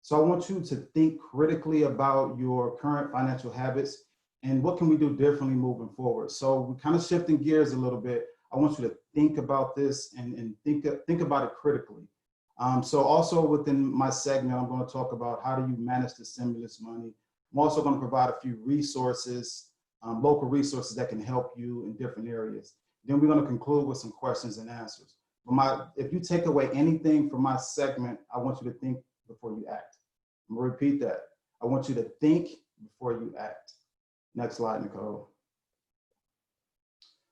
So I want you to think critically about your current financial habits and what can we do differently moving forward. So we're kind of shifting gears a little bit. I want you to think about this and think about it critically. So also within my segment, I'm going to talk about how do you manage the stimulus money. I'm also going to provide a few resources, local resources that can help you in different areas. Then we're going to conclude with some questions and answers. But if you take away anything from my segment, I want you to think before you act. I'm going to repeat that. I want you to think before you act. Next slide, Nicole.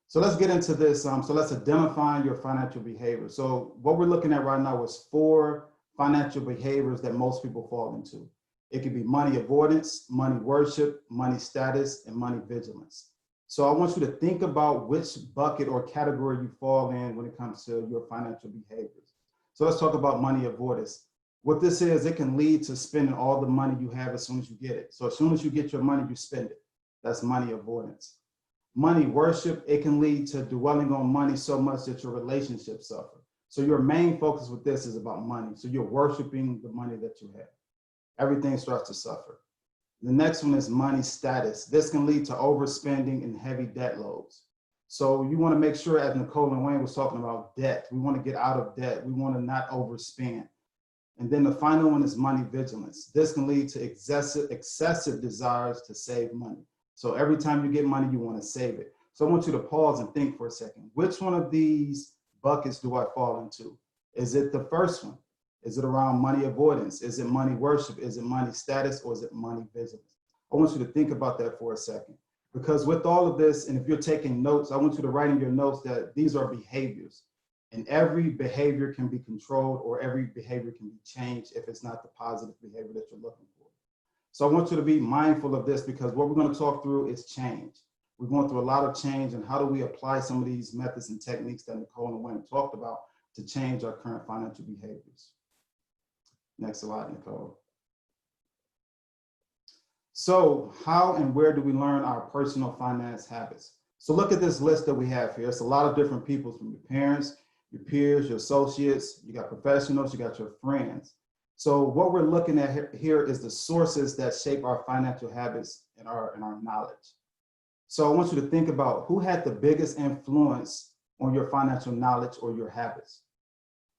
So let's get into this. So let's identify your financial behavior. So what we're looking at right now is 4 financial behaviors that most people fall into. It could be money avoidance, money worship, money status, and money vigilance. So I want you to think about which bucket or category you fall in when it comes to your financial behaviors. So let's talk about money avoidance. What this is, it can lead to spending all the money you have as soon as you get it. So as soon as you get your money, you spend it. That's money avoidance. Money worship, it can lead to dwelling on money so much that your relationships suffer. So your main focus with this is about money. So you're worshiping the money that you have. Everything starts to suffer. The next one is money status. This can lead to overspending and heavy debt loads. So you want to make sure, as Nicole and Wayne was talking about, debt. We want to get out of debt. We want to not overspend. And then the final one is money vigilance. This can lead to excessive desires to save money. So every time you get money, you want to save it. So I want you to pause and think for a second. Which one of these buckets do I fall into? Is it the first one? Is it around money avoidance? Is it money worship? Is it money status? Or is it money vigilance? I want you to think about that for a second. Because with all of this, and if you're taking notes, I want you to write in your notes that these are behaviors. And every behavior can be controlled or every behavior can be changed if it's not the positive behavior that you're looking for. So I want you to be mindful of this because what we're going to talk through is change. We're going through a lot of change, and how do we apply some of these methods and techniques that Nicole and Wayne talked about to change our current financial behaviors. Next slide, Nicole. So how and where do we learn our personal finance habits? So look at this list that we have here. It's a lot of different people, from your parents, your peers, your associates, you got professionals, you got your friends. So what we're looking at here is the sources that shape our financial habits and our knowledge. So I want you to think about who had the biggest influence on your financial knowledge or your habits.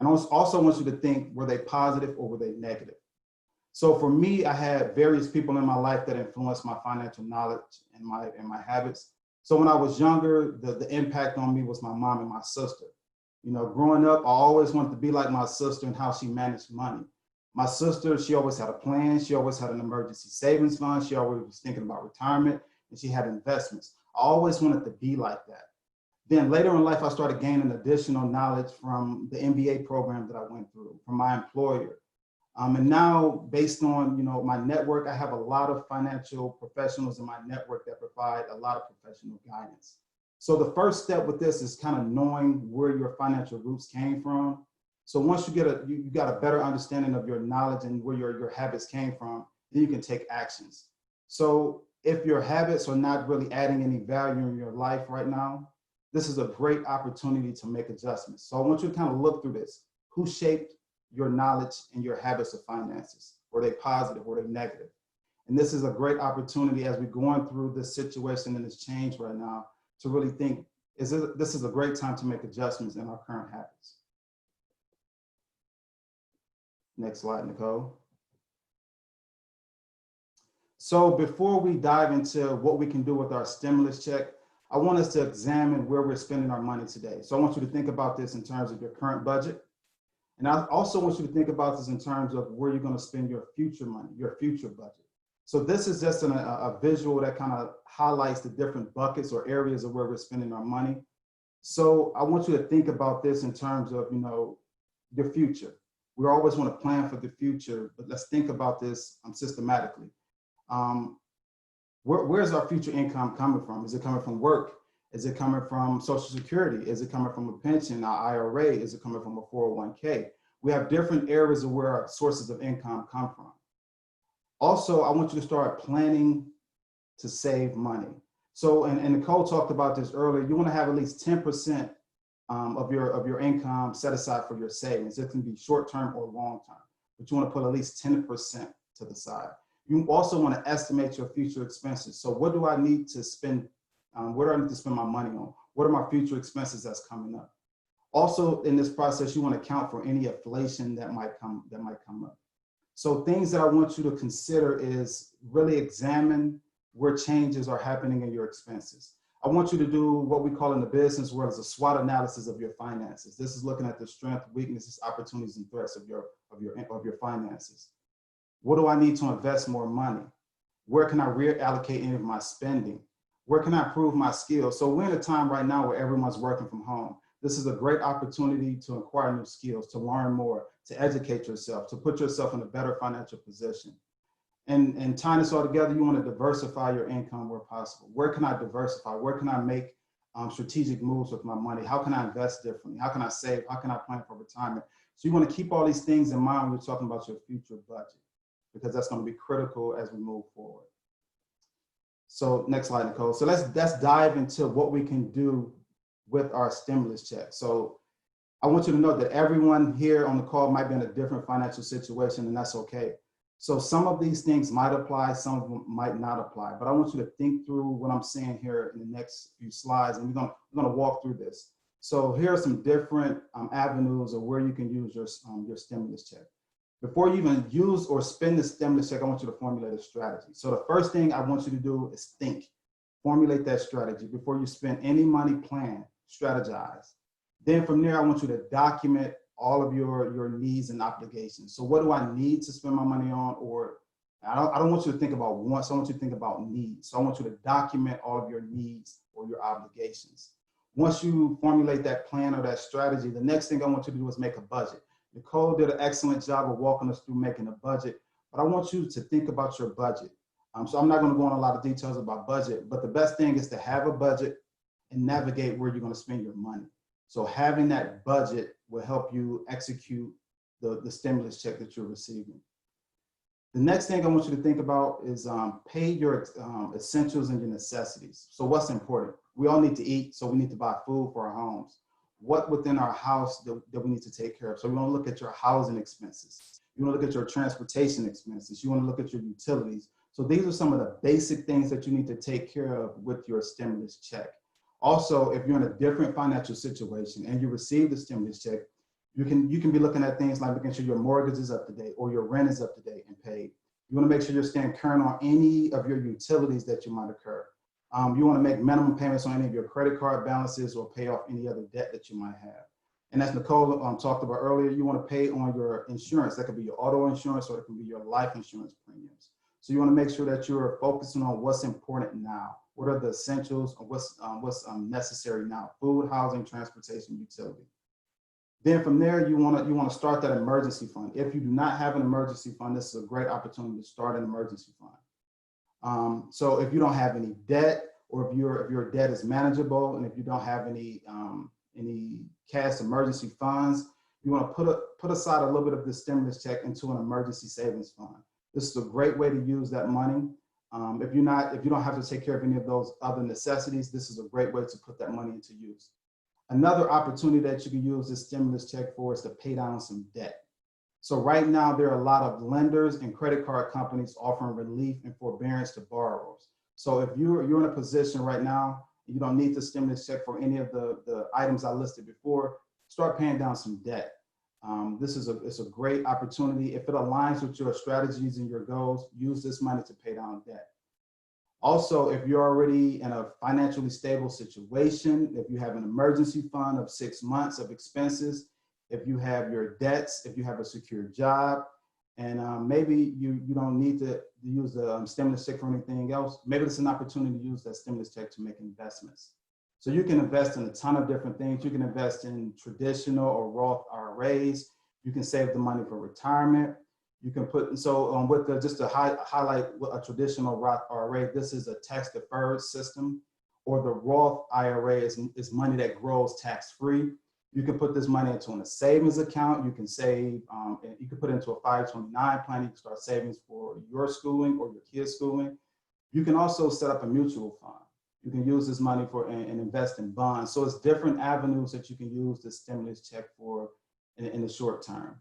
And I also want you to think, were they positive or were they negative? So for me, I had various people in my life that influenced my financial knowledge and my habits. So when I was younger, the impact on me was my mom and my sister. You know, growing up, I always wanted to be like my sister and how she managed money. My sister, she always had a plan. She always had an emergency savings fund. She always was thinking about retirement, and she had investments. I always wanted to be like that. Then later in life, I started gaining additional knowledge from the MBA program that I went through, from my employer. And now, based on my network, I have a lot of financial professionals in my network that provide a lot of professional guidance. So the first step with this is kind of knowing where your financial roots came from. So once you got a better understanding of your knowledge and where your habits came from, then you can take actions. So if your habits are not really adding any value in your life right now, this is a great opportunity to make adjustments. So I want you to kind of look through this. Who shaped your knowledge and your habits of finances? Were they positive? Were they negative? And this is a great opportunity as we're going through this situation and this change right now to really think, this is a great time to make adjustments in our current habits. Next slide, Nicole. So before we dive into what we can do with our stimulus check, I want us to examine where we're spending our money today. So I want you to think about this in terms of your current budget. And I also want you to think about this in terms of where you're going to spend your future money, your future budget. So this is just a visual that kind of highlights the different buckets or areas of where we're spending our money. So I want you to think about this in terms of, your future. We always want to plan for the future, but let's think about this systematically. Where's our future income coming from? Is it coming from work? Is it coming from Social Security? Is it coming from a pension, our IRA? Is it coming from a 401k? We have different areas of where our sources of income come from. Also, I want you to start planning to save money. So, and Nicole talked about this earlier, you want to have at least 10% of your income set aside for your savings. It can be short-term or long-term, but you want to put at least 10% to the side. You also want to estimate your future expenses. So what do I need to spend? What do I need to spend my money on? What are my future expenses that's coming up? Also, in this process, you want to account for any inflation that might come up. So things that I want you to consider is really examine where changes are happening in your expenses. I want you to do what we call in the business world is a SWOT analysis of your finances. This is looking at the strengths, weaknesses, opportunities, and threats of your finances. What do I need to invest more money? Where can I reallocate any of my spending? Where can I improve my skills? So we're in a time right now where everyone's working from home. This is a great opportunity to acquire new skills, to learn more, to educate yourself, to put yourself in a better financial position. And tying this all together, you want to diversify your income where possible. Where can I diversify? Where can I make strategic moves with my money? How can I invest differently? How can I save? How can I plan for retirement? So you want to keep all these things in mind when you're talking about your future budget, because that's going to be critical as we move forward. So next slide, Nicole. So let's dive into what we can do with our stimulus check. So I want you to know that everyone here on the call might be in a different financial situation, and that's okay. So some of these things might apply, some of them might not apply, but I want you to think through what I'm saying here in the next few slides, and we're gonna walk through this. So here are some different avenues of where you can use your stimulus check. Before you even use or spend the stimulus check, I want you to formulate a strategy. So the first thing I want you to do is think, formulate that strategy. Before you spend any money, plan, strategize. Then from there, I want you to document all of your needs and obligations. So what do I need to spend my money on? Or I don't want you to think about wants, I want you to think about needs. So I want you to document all of your needs or your obligations. Once you formulate that plan or that strategy, the next thing I want you to do is make a budget. Nicole did an excellent job of walking us through making a budget, but I want you to think about your budget. So I'm not going to go into a lot of details about budget, but the best thing is to have a budget and navigate where you're going to spend your money. So having that budget will help you execute the stimulus check that you're receiving. The next thing I want you to think about is pay your essentials and your necessities. So what's important? We all need to eat, so we need to buy food for our homes. What within our house that we need to take care of? So you want to look at your housing expenses. You want to look at your transportation expenses. You want to look at your utilities. So these are some of the basic things that you need to take care of with your stimulus check. Also, if you're in a different financial situation and you receive the stimulus check, you can be looking at things like making sure your mortgage is up to date or your rent is up to date and paid. You want to make sure you're staying current on any of your utilities that you might occur. You want to make minimum payments on any of your credit card balances or pay off any other debt that you might have. And as Nicole talked about earlier, you want to pay on your insurance. That could be your auto insurance or it can be your life insurance premiums. So you want to make sure that you're focusing on what's important now. What are the essentials or what's necessary now? Food, housing, transportation, utility. Then from there, you want to start that emergency fund. If you do not have an emergency fund, this is a great opportunity to start an emergency fund. So if you don't have any debt, or if your debt is manageable, and if you don't have any cash emergency funds, you want to put aside a little bit of the stimulus check into an emergency savings fund. This is a great way to use that money. If you don't have to take care of any of those other necessities, this is a great way to put that money into use. Another opportunity that you can use this stimulus check for is to pay down some debt. So right now, there are a lot of lenders and credit card companies offering relief and forbearance to borrowers. So if you're in a position right now, you don't need the stimulus check for any of the items I listed before, start paying down some debt. It's a great opportunity. If it aligns with your strategies and your goals, use this money to pay down debt. Also, if you're already in a financially stable situation, if you have an emergency fund of 6 months of expenses, if you have your debts, if you have a secure job, and maybe you don't need to use the stimulus check for anything else, maybe it's an opportunity to use that stimulus check to make investments. So you can invest in a ton of different things. You can invest in traditional or Roth IRAs. You can save the money for retirement. You can put, just to highlight a traditional Roth IRA, this is a tax deferred system, or the Roth IRA is money that grows tax free. You can put this money into a savings account. You can save, you can put it into a 529 plan. You can start savings for your schooling or your kids' schooling. You can also set up a mutual fund. You can use this money for and invest in bonds. So it's different avenues that you can use the stimulus check for in the short term.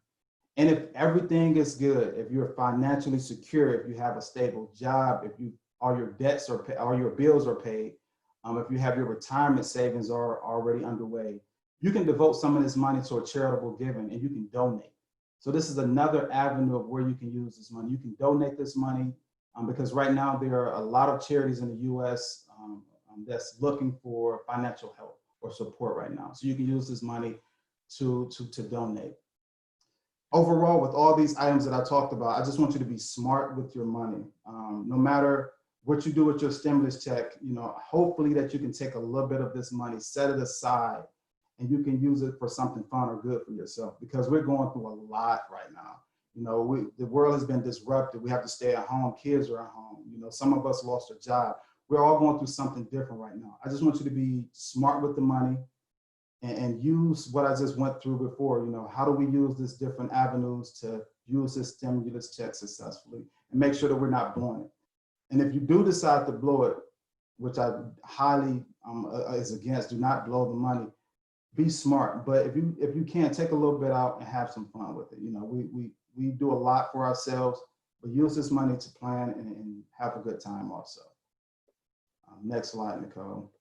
And if everything is good, if you're financially secure, if you have a stable job, if all your debts are paid, all your bills are paid, if you have your retirement savings are already underway, you can devote some of this money to a charitable giving and you can donate. So this is another avenue of where you can use this money. You can donate this money because right now there are a lot of charities in the U.S. That's looking for financial help or support right now. So you can use this money to donate. Overall, with all these items that I talked about, I just want you to be smart with your money. No matter what you do with your stimulus check, hopefully that you can take a little bit of this money, set it aside, and you can use it for something fun or good for yourself, because we're going through a lot right now. The world has been disrupted. We have to stay at home. Kids are at home. Some of us lost a job. We're all going through something different right now. I just want you to be smart with the money and use what I just went through before. How do we use these different avenues to use this stimulus check successfully and make sure that we're not blowing it. And if you do decide to blow it, which I highly is against, do not blow the money. Be smart, but if you can, take a little bit out and have some fun with it. We do a lot for ourselves, but use this money to plan and have a good time also. Next slide, Nicole.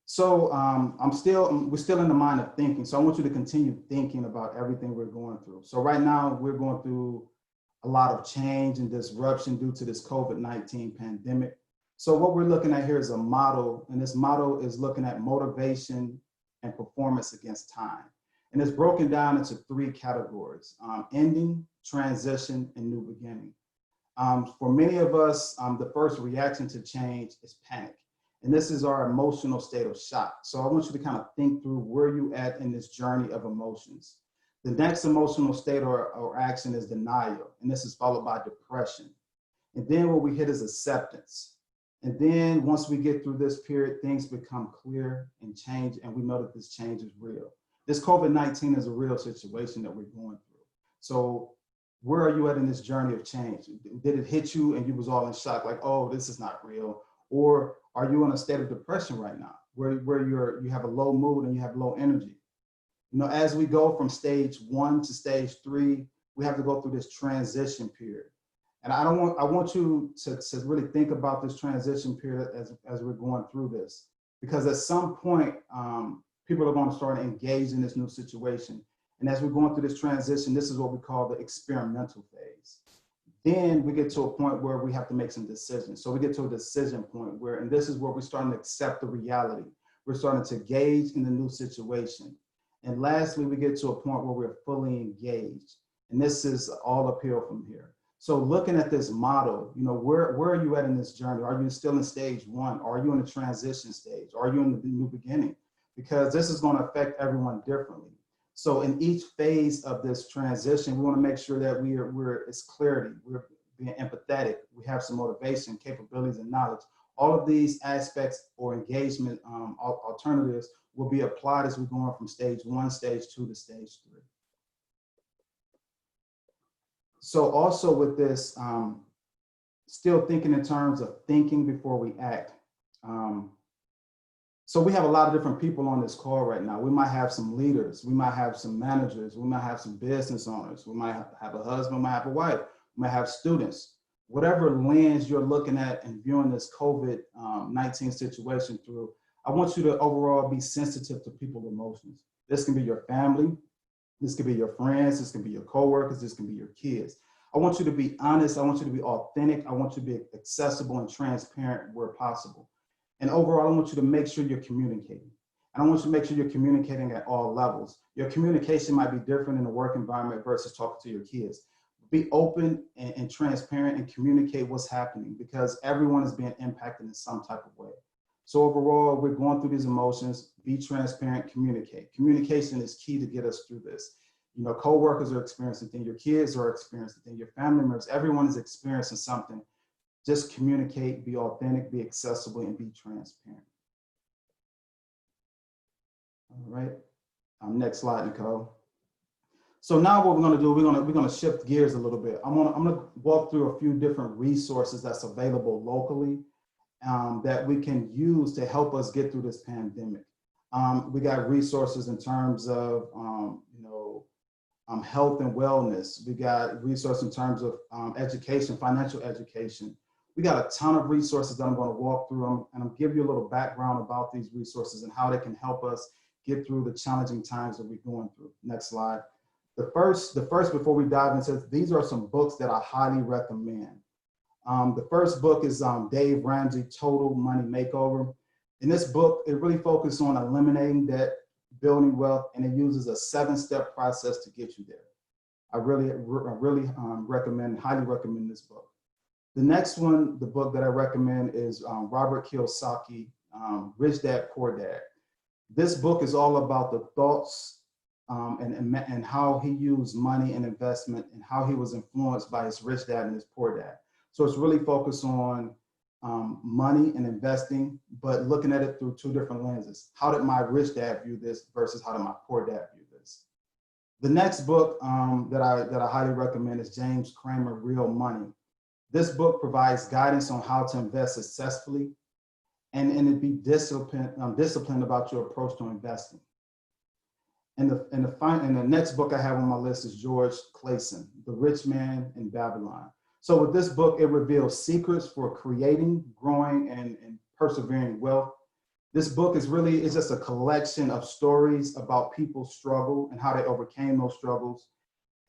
So we're still in the mind of thinking. So I want you to continue thinking about everything we're going through. So right now we're going through a lot of change and disruption due to this COVID-19 pandemic. So what we're looking at here is a model, and this model is looking at motivation and performance against time. And it's broken down into 3 categories: ending, transition, and new beginning. For many of us, the first reaction to change is panic. And this is our emotional state of shock. So I want you to kind of think through where you at in this journey of emotions. The next emotional state or action is denial, and this is followed by depression. And then what we hit is acceptance. And then once we get through this period, things become clear and change, and we know that this change is real. This COVID-19 is a real situation that we're going through. So where are you at in this journey of change? Did it hit you and you was all in shock, like, oh, this is not real? Or are you in a state of depression right now, where you have a low mood and you have low energy? As we go from stage 1 to stage 3, we have to go through this transition period. And I want you to really think about this transition period as we're going through this, because at some point, people are going to start engaging in this new situation. And as we're going through this transition, this is what we call the experimental phase. Then we get to a point where we have to make some decisions. So we get to a decision point and this is where we're starting to accept the reality. We're starting to engage in the new situation. And lastly, we get to a point where we're fully engaged. And this is all uphill from here. So looking at this model, where are you at in this journey? Are you still in stage 1? Are you in the transition stage? Are you in the new beginning? Because this is going to affect everyone differently. So in each phase of this transition, we want to make sure that it's clarity, we're being empathetic, we have some motivation, capabilities, and knowledge. All of these aspects or engagement alternatives will be applied as we're going from stage 1, stage 2 to stage 3. So also with this, still thinking in terms of thinking before we act. So we have a lot of different people on this call right now. We might have some leaders, we might have some managers, we might have some business owners, we might have a husband, we might have a wife, we might have students. Whatever lens you're looking at and viewing this COVID-19 situation through, I want you to overall be sensitive to people's emotions. This can be your family, this can be your friends, this can be your coworkers, this can be your kids. I want you to be honest, I want you to be authentic, I want you to be accessible and transparent where possible. And overall, I want you to make sure you're communicating. And I want you to make sure you're communicating at all levels. Your communication might be different in a work environment versus talking to your kids. Be open and transparent and communicate what's happening, because everyone is being impacted in some type of way. So overall, we're going through these emotions. Be transparent, communicate. Communication is key to get us through this. You know, coworkers are experiencing things, your kids are experiencing things, your family members, everyone is experiencing something. Just communicate, be authentic, be accessible, and be transparent. All right, next slide, Nicole. So now what we're gonna do, we're gonna shift gears a little bit. I'm gonna walk through a few different resources that's available locally that we can use to help us get through this pandemic. We got resources in terms of health and wellness. We got resources in terms of education, financial education. We got a ton of resources that I'm going to walk through them, and I'll give you a little background about these resources and how they can help us get through the challenging times that we're going through. Next slide. The first before we dive into, these are some books that I highly recommend. The first book is Dave Ramsey, Total Money Makeover. In this book, it really focuses on eliminating debt, building wealth, and it uses a 7-step process to get you there. I really highly recommend this book. The next one, the book that I recommend is Robert Kiyosaki, Rich Dad, Poor Dad. This book is all about the thoughts and how he used money and investment and how he was influenced by his rich dad and his poor dad. So it's really focused on money and investing, but looking at it through 2 different lenses. How did my rich dad view this versus how did my poor dad view this? The next book that I highly recommend is James Cramer, Real Money. This book provides guidance on how to invest successfully and be disciplined about your approach to investing. And the next book I have on my list is George Clason, The Rich Man in Babylon. So with this book, it reveals secrets for creating, growing, and persevering wealth. This book is just a collection of stories about people's struggle and how they overcame those struggles.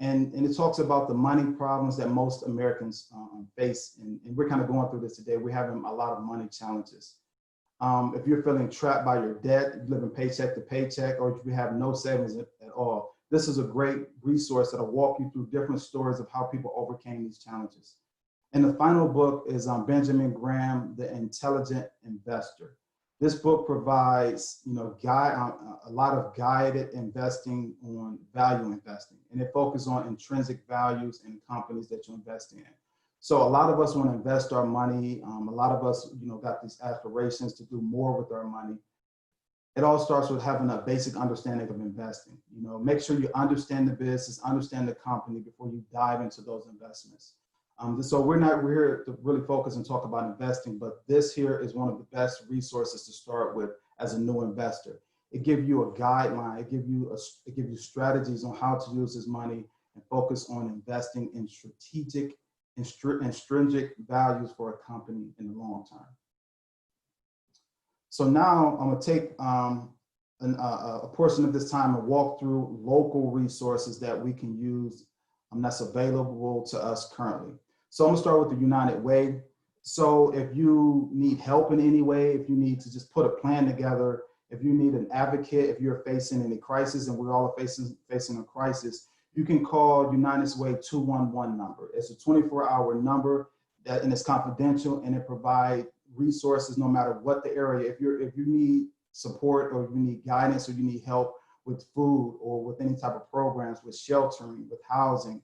And it talks about the money problems that most Americans face. And we're kind of going through this today. We're having a lot of money challenges. If you're feeling trapped by your debt, if you're living paycheck to paycheck, or if you have no savings at all, this is a great resource that'll walk you through different stories of how people overcame these challenges. And the final book is Benjamin Graham, The Intelligent Investor. This book provides, a lot of guided investing on value investing, and it focuses on intrinsic values in companies that you invest in. So a lot of us want to invest our money. A lot of us, got these aspirations to do more with our money. It all starts with having a basic understanding of investing. Make sure you understand the business, understand the company before you dive into those investments. So we're here to really focus and talk about investing, but this here is one of the best resources to start with as a new investor. It gives you a guideline, it gives you strategies on how to use this money and focus on investing in strategic and stringent values for a company in the long term. So now I'm gonna take a portion of this time and walk through local resources that we can use that's available to us currently. So I'm gonna start with the United Way. So if you need help in any way, if you need to just put a plan together, if you need an advocate, if you're facing any crisis, and we're all facing a crisis, you can call United's Way 211 number. It's a 24-hour number and it's confidential, and it provides resources no matter what the area. If you need support, or you need guidance, or you need help with food, or with any type of programs, with sheltering, with housing,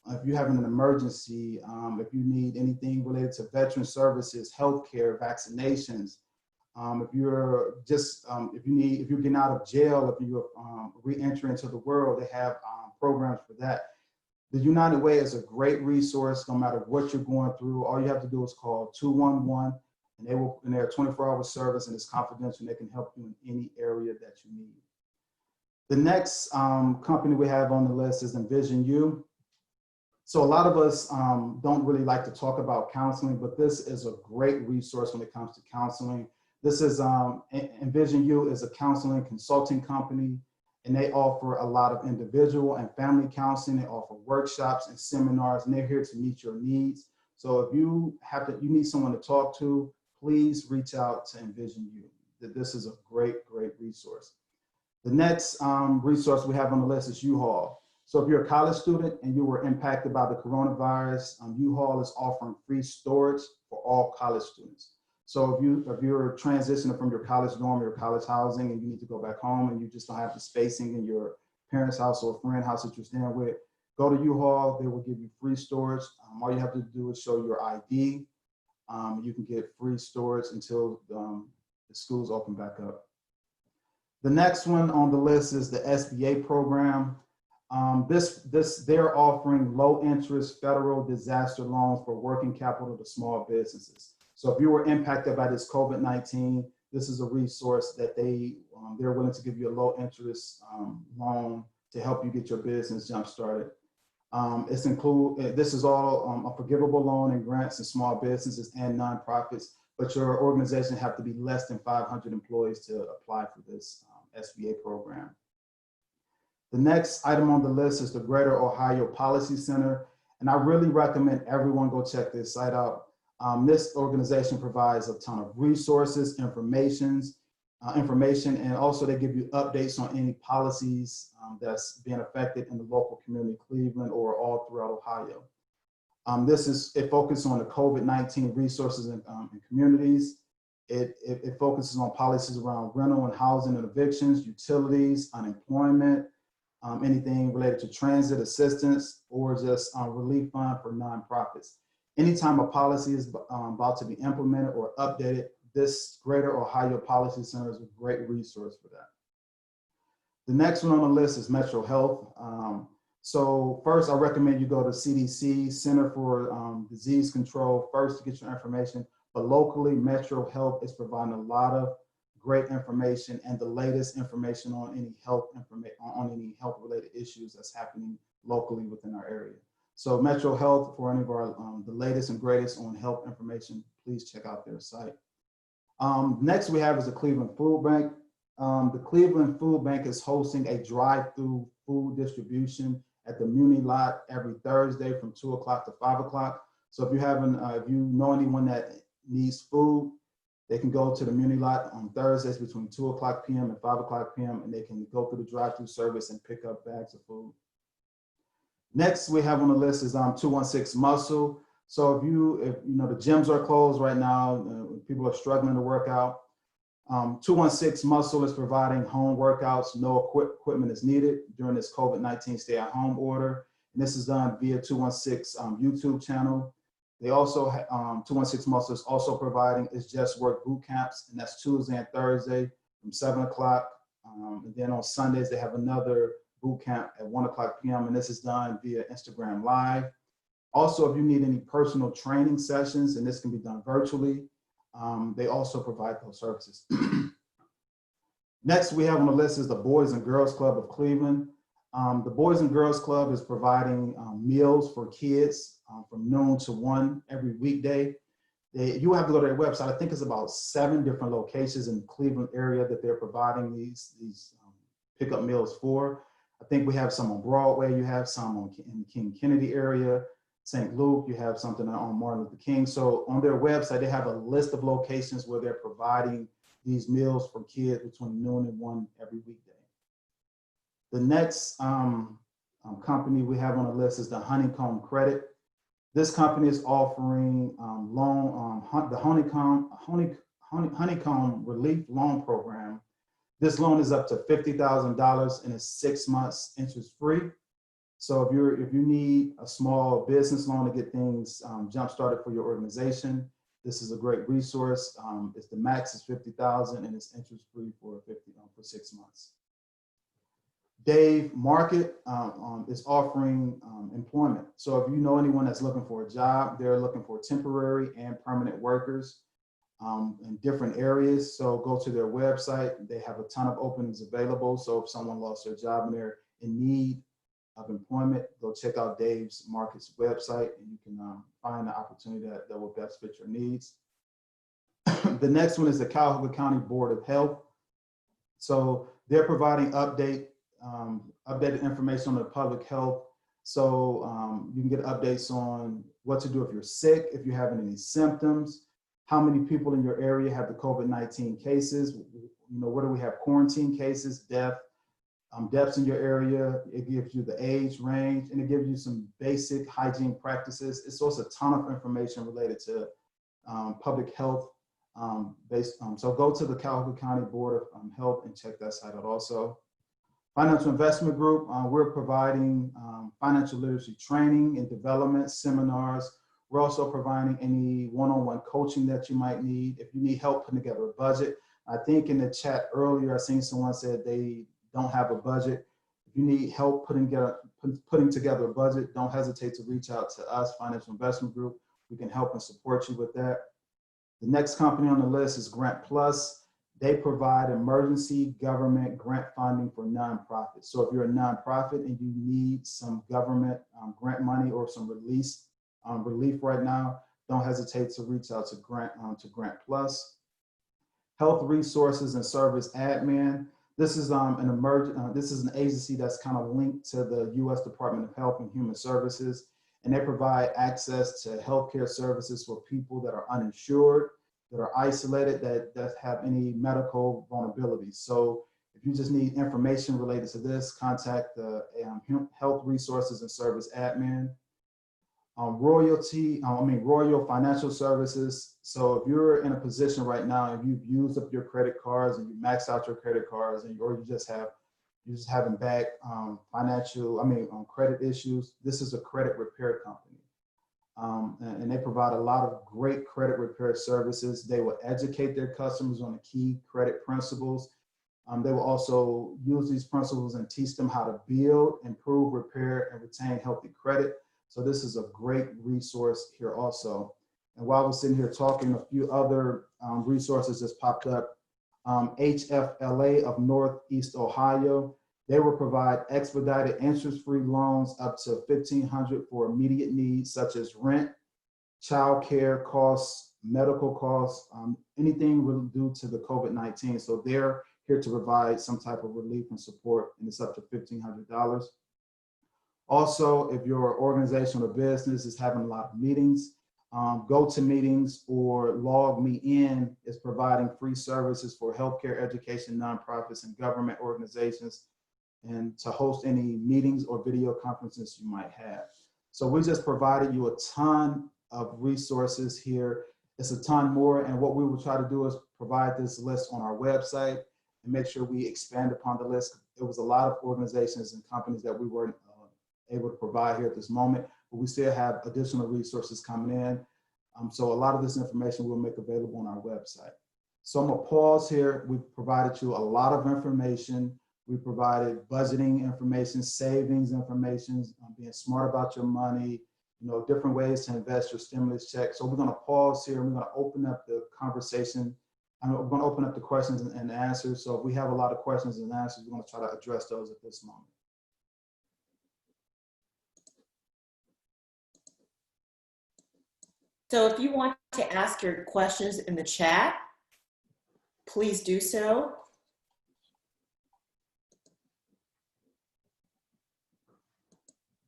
if you're having an emergency, if you need anything related to veteran services, healthcare, vaccinations, if you're getting out of jail, if you're re-entering into the world, they have programs for that. The United Way is a great resource, no matter what you're going through. All you have to do is call 211, and they're a 24-hour service, and it's confidential, and they can help you in any area that you need. The next company we have on the list is Envision You. So a lot of us don't really like to talk about counseling, but this is a great resource when it comes to counseling. This is Envision You is a counseling consulting company, and they offer a lot of individual and family counseling. They offer workshops and seminars, and they're here to meet your needs. So if you need someone to talk to, please reach out to Envision You. This is a great resource. The next resource we have on the list is U-Haul. So if you're a college student and you were impacted by the coronavirus, U-Haul is offering free storage for all college students. So if you're transitioning from your college dorm, your college housing, and you need to go back home and you just don't have the spacing in your parents' house or a friend house that you're staying with, go to U-Haul. They will give you free storage. All you have to do is show your ID. You can get free storage until the schools open back up. The next one on the list is the SBA program. They're offering low interest federal disaster loans for working capital to small businesses. So if you were impacted by this COVID-19, this is a resource that they're willing to give you a low interest loan to help you get your business jump started. This is all a forgivable loan and grants to small businesses and nonprofits, but your organization have to be less than 500 employees to apply for this SBA program. The next item on the list is the Greater Ohio Policy Center, and I really recommend everyone go check this site out. This organization provides a ton of resources, information, and also they give you updates on any policies that's being affected in the local community, Cleveland, or all throughout Ohio. It focuses on the COVID-19 resources in communities. It focuses on policies around rental and housing and evictions, utilities, unemployment, anything related to transit assistance, or just relief fund for nonprofits. Anytime a policy is about to be implemented or updated, this Greater Ohio Policy Center is a great resource for that. The next one on the list is Metro Health. So first, I recommend you go to CDC, Center for Disease Control, first to get your information. But locally, Metro Health is providing a lot of great information and the latest information on any health-related issues that's happening locally within our area. So Metro Health, for any of our the latest and greatest on health information, please check out their site. Next we have is the Cleveland Food Bank. The Cleveland Food Bank is hosting a drive-through food distribution at the Muni lot every Thursday from 2 o'clock to 5 o'clock. So if you know anyone that needs food, they can go to the Muni lot on Thursdays between 2 o'clock p.m. and 5 o'clock p.m. and they can go through the drive-through service and pick up bags of food. Next we have on the list is 216 Muscle. So if you know the gyms are closed right now, people are struggling to work out. 216 Muscle is providing home workouts. No equipment is needed during this COVID-19 stay-at-home order. And this is done via 216 YouTube channel. They also 216 Muscle is also providing It's Just Work boot camps, and that's Tuesday and Thursday from 7 o'clock. And then on Sundays they have another boot camp at 1 o'clock p.m. and this is done via Instagram Live. Also, if you need any personal training sessions, and this can be done virtually, they also provide those services. Next we have on the list is the Boys and Girls Club of Cleveland. The Boys and Girls Club is providing meals for kids from noon to 1 every weekday. You have to go to their website. I think it's about 7 different locations in the Cleveland area that they're providing these pickup meals for. I think we have some on Broadway, you have some in the King Kennedy area, St. Luke, you have something on Martin Luther King. So on their website, they have a list of locations where they're providing these meals for kids between noon and 1 every weekday. The next company we have on the list is the Honeycomb Credit. This company is offering the Honeycomb Relief Loan Program. This loan is up to $50,000 and it's 6 months interest free. So if you need a small business loan to get things jump started for your organization, this is a great resource. The max is $50,000 and it's interest free for 6 months. Dave Market is offering employment. So if you know anyone that's looking for a job, they're looking for temporary and permanent workers in different areas. So go to their website. They have a ton of openings available. So if someone lost their job and they're in need of employment, go check out Dave's Market's website and you can find the opportunity that will best fit your needs. The next one is the Cuyahoga County Board of Health. So they're providing updated information on the public health. So you can get updates on what to do if you're sick, if you're having any symptoms, how many people in your area have the COVID-19 cases, you know, what do we have, quarantine cases, deaths in your area. It gives you the age range and it gives you some basic hygiene practices. It's also a ton of information related to public health. So go to the Cuyahoga County Board of Health and check that site out also. Financial Investment Group, we're providing financial literacy training and development seminars. We're also providing any one-on-one coaching that you might need. If you need help putting together a budget, I think in the chat earlier, I seen someone said they don't have a budget. If you need help putting together a budget, don't hesitate to reach out to us, Financial Investment Group. We can help and support you with that. The next company on the list is Grant Plus. They provide emergency government grant funding for nonprofits. So if you're a nonprofit and you need some government grant money or some relief right now, don't hesitate to reach out to Grant Plus. Health Resources and Service Admin. This is an agency that's kind of linked to the U.S. Department of Health and Human Services, and they provide access to healthcare services for people that are uninsured, that are isolated, that have any medical vulnerabilities. So if you just need information related to this, contact the Health Resources and Service Admin. Royal Financial Services. So if you're in a position right now, if you've used up your credit cards and you maxed out your credit cards, or you just having bad credit issues, this is a credit repair company. And they provide a lot of great credit repair services. They will educate their customers on the key credit principles. They will also use these principles and teach them how to build, improve, repair, and retain healthy credit. So this is a great resource here also. And while we're sitting here talking, a few other resources just popped up. HFLA of Northeast Ohio, they will provide expedited interest-free loans up to $1,500 for immediate needs such as rent, child care costs, medical costs, anything really due to the COVID-19. So they're here to provide some type of relief and support, and it's up to $1,500. Also, if your organization or business is having a lot of meetings, GoToMeetings or LogMeIn is providing free services for healthcare, education, nonprofits, and government organizations, and to host any meetings or video conferences you might have. So we just provided you a ton of resources here. It's a ton more, and what we will try to do is provide this list on our website and make sure we expand upon the list. It was a lot of organizations and companies that we weren't able to provide here at this moment, but we still have additional resources coming in. So a lot of this information we'll make available on our website. So I'm gonna pause here. We've provided you a lot of information. We provided budgeting information, savings information, being smart about your money, you know, different ways to invest your stimulus check. So we're gonna pause here and we're gonna open up the conversation. We're gonna open up the questions and answers. So if we have a lot of questions and answers, we're gonna try to address those at this moment. So if you want to ask your questions in the chat, please do so.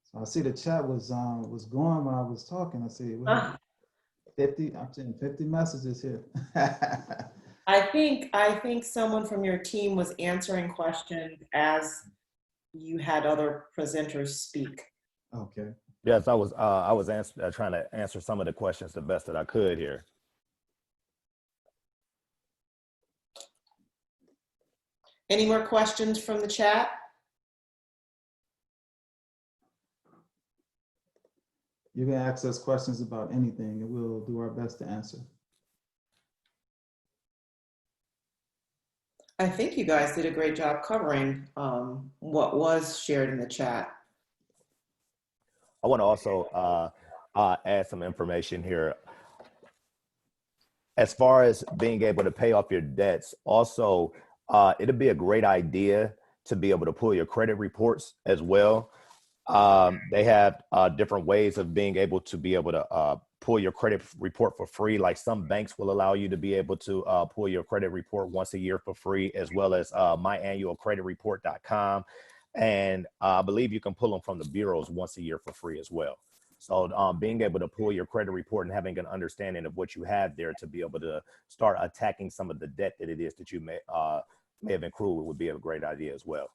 So I see the chat was going when I was talking. I see 50. I'm seeing 50 messages here. I think someone from your team was answering questions as you had other presenters speak. Okay. Yes, I was trying to answer some of the questions the best that I could here. Any more questions from the chat? You can ask us questions about anything and we'll do our best to answer. I think you guys did a great job covering what was shared in the chat. I want to also add some information here. As far as being able to pay off your debts, also, it'd be a great idea to be able to pull your credit reports as well. They have different ways of being able to pull your credit report for free. Like some banks will allow you to be able to pull your credit report once a year for free, as well as myannualcreditreport.com. And I believe you can pull them from the bureaus once a year for free as well. So being able to pull your credit report and having an understanding of what you have there to be able to start attacking some of the debt that it is that you may have accrued would be a great idea as well.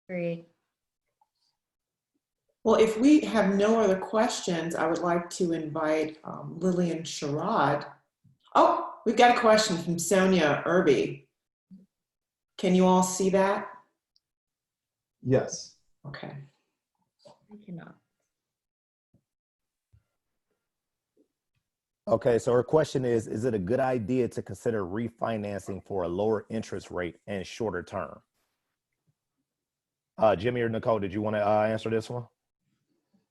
Great. Well, if we have no other questions, I would like to invite Lillian Sherrod. Oh, we've got a question from Sonia Irby. Can you all see that? Yes. Okay. I cannot. Okay, so her question is it a good idea to consider refinancing for a lower interest rate and shorter term? Jimmie or Nicole, did you want to answer this one?